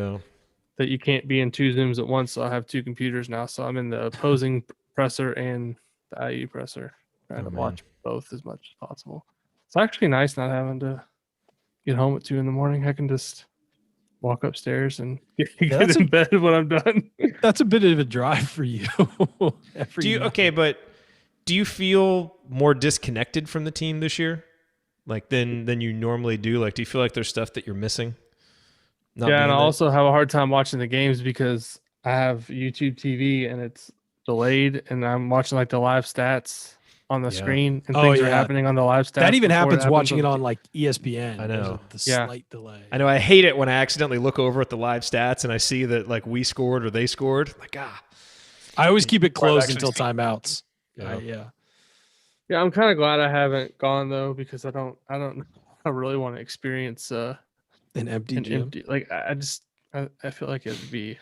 that you can't be in two Zooms at once. So I have two computers now. So I'm in the opposing presser and the IU presser, trying to watch both as much as possible. It's actually nice not having to get home at 2 a.m. I can just walk upstairs and get in bed when I'm done. That's a bit of a drive for you. But do you feel more disconnected from the team this year? Like than you normally do? Like, do you feel like there's stuff that you're missing? And I also have a hard time watching the games because I have YouTube TV and it's delayed and I'm watching like the live stats on the screen and things are happening on the live stats. That even happens watching it on like ESPN. I know. The slight delay. I know. I hate it when I accidentally look over at the live stats and I see that like we scored or they scored. Like, I always keep it closed until timeouts. Yeah, I'm kind of glad I haven't gone though because I really want to experience an empty gym. Like I feel like it'd be.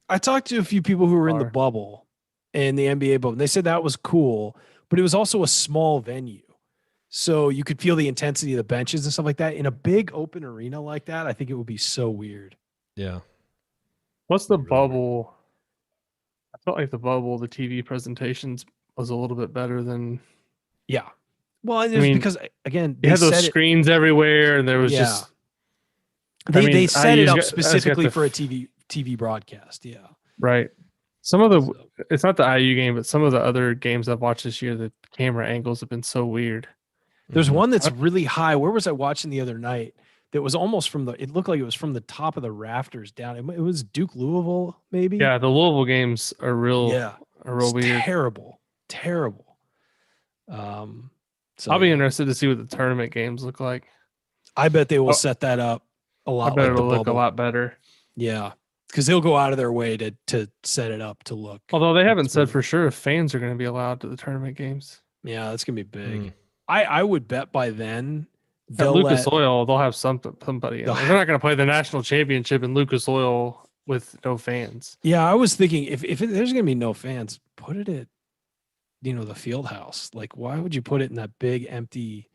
I talked to a few people who were in the bubble, in the NBA bubble. And they said that was cool, but it was also a small venue, so you could feel the intensity of the benches and stuff like that. In a big open arena like that, I think it would be so weird. Yeah. What's the bubble? I felt like the TV presentations was a little bit better than. Yeah. Well, because again, they had those screens everywhere, and there was just. They set it up specifically for a TV broadcast. Yeah. Right. It's not the IU game, but some of the other games I've watched this year, the camera angles have been so weird. There's one that's really high. Where was I watching the other night? that was almost it looked like it was from the top of the rafters down. It was Duke Louisville, maybe. Yeah, the Louisville games are real weird. Terrible. So I'll be interested to see what the tournament games look like. I bet they will set that up a lot. I bet like it'll the look a lot better. Yeah, because they'll go out of their way to set it up to look. Although they haven't said for sure if fans are going to be allowed to the tournament games. Yeah, that's gonna be big. I would bet by then At Lucas Oil, they'll have somebody. They're not going to play the national championship in Lucas Oil with no fans. Yeah, I was thinking if there's going to be no fans, put it at the field house. Like, why would you put it in that big empty?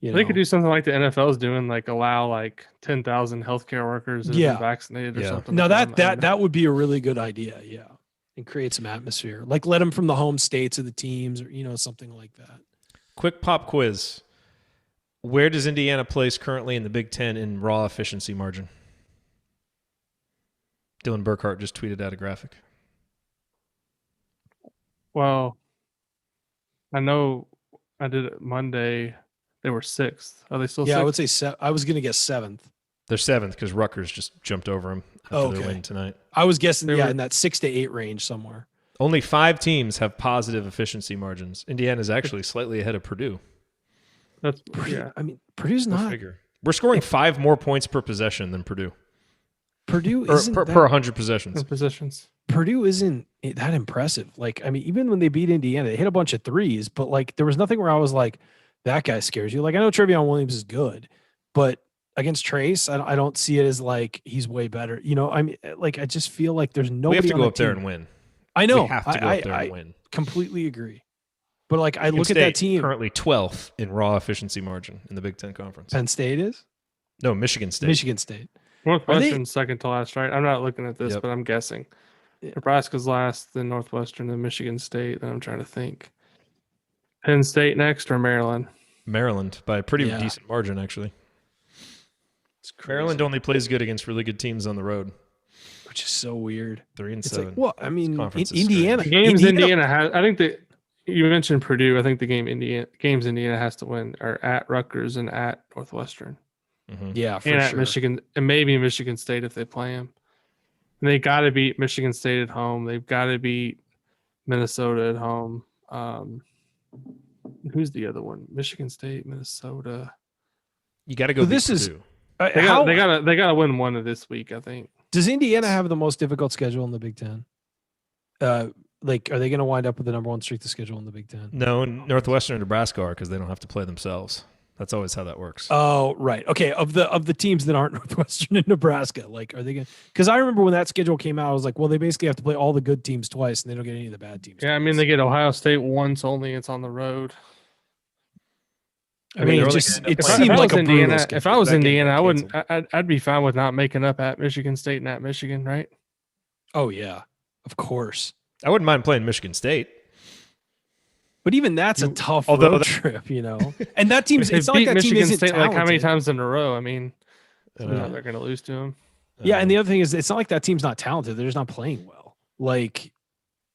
They could do something like the NFL is doing, like allow like 10,000 healthcare workers that have been vaccinated or something. No, that would be a really good idea. Yeah, and create some atmosphere. Like let them from the home states of the teams, or something like that. Quick pop quiz. Where does Indiana place currently in the Big Ten in raw efficiency margin? Dylan Burkhart just tweeted out a graphic. Well, I know I did it Monday. They were 6th. Are they still 6th? Yeah, I would say I was going to guess 7th. They're 7th because Rutgers just jumped over them after their win tonight. I was guessing, in that 6 to 8 range somewhere. Only 5 teams have positive efficiency margins. Indiana's actually slightly ahead of Purdue. That's I mean, Purdue's not. We're scoring 5 more points per possession than Purdue. Purdue isn't per 100 possessions. Purdue isn't that impressive. Like, I mean, even when they beat Indiana, they hit a bunch of threes, but like there was nothing where I was like, that guy scares you. Like, I know Trevion Williams is good, but against Trace, I don't see it as like he's way better. I mean, like I just feel like there's nobody. We have to on go up there team. and win. I know. We have to go up there and win. Completely agree. But like I Penn look State, at that team currently 12th in raw efficiency margin in the Big Ten Conference. Penn State is? No, Michigan State. Michigan State. Northwestern's second to last, right? I'm not looking at this, but I'm guessing. Yeah. Nebraska's last, then Northwestern, then Michigan State. Then I'm trying to think. Penn State next or Maryland? Maryland by a pretty decent margin, actually. Maryland only plays good against really good teams on the road, which is so weird. 3-7. Like, well, I mean, Indiana has. I think that you mentioned Purdue. I think the games Indiana has to win are at Rutgers and at Northwestern. Mm-hmm. Yeah, for and at sure. Michigan and maybe Michigan State if they play them. And they got to beat Michigan State at home. They've got to beat Minnesota at home. Who's the other one? Michigan State, Minnesota. You got to go. So this Purdue. Is they got to win one of this week, I think. Does Indiana have the most difficult schedule in the Big Ten? Like, are they going to wind up with the number 1 strength of schedule in the Big Ten? No, Northwestern and Nebraska are because they don't have to play themselves. That's always how that works. Oh, right. Okay. Of the teams that aren't Northwestern and Nebraska, like, are they going to? Because I remember when that schedule came out, I was like, well, they basically have to play all the good teams twice, and they don't get any of the bad teams. Yeah, twice. I mean, they get Ohio State once only. It's on the road. I mean, it seemed like a Indiana. schedule. If I was Indiana, I wouldn't. I'd be fine with not making up at Michigan State and at Michigan, right? Oh yeah, of course. I wouldn't mind playing Michigan State. But even that's a tough road trip, And that team's it's not like that Michigan team isn't State talented. like how many times in a row? I mean, they're going to lose to them. Yeah, and the other thing is, it's not like that team's not talented. They're just not playing well. Like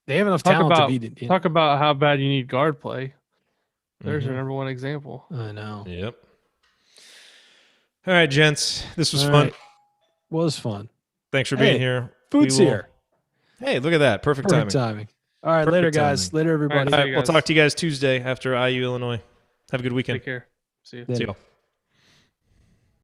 they have enough talent to beat it. Talk about how bad you need guard play. There's your number 1 example. I know. Yep. All right, gents. This was fun. Was fun. Thanks for being here. Food's here. Hey, look at that. Perfect timing. All right, later, guys. Later, everybody. All right, we'll talk to you guys Tuesday after IU Illinois. Have a good weekend. Take care. See you. See you all.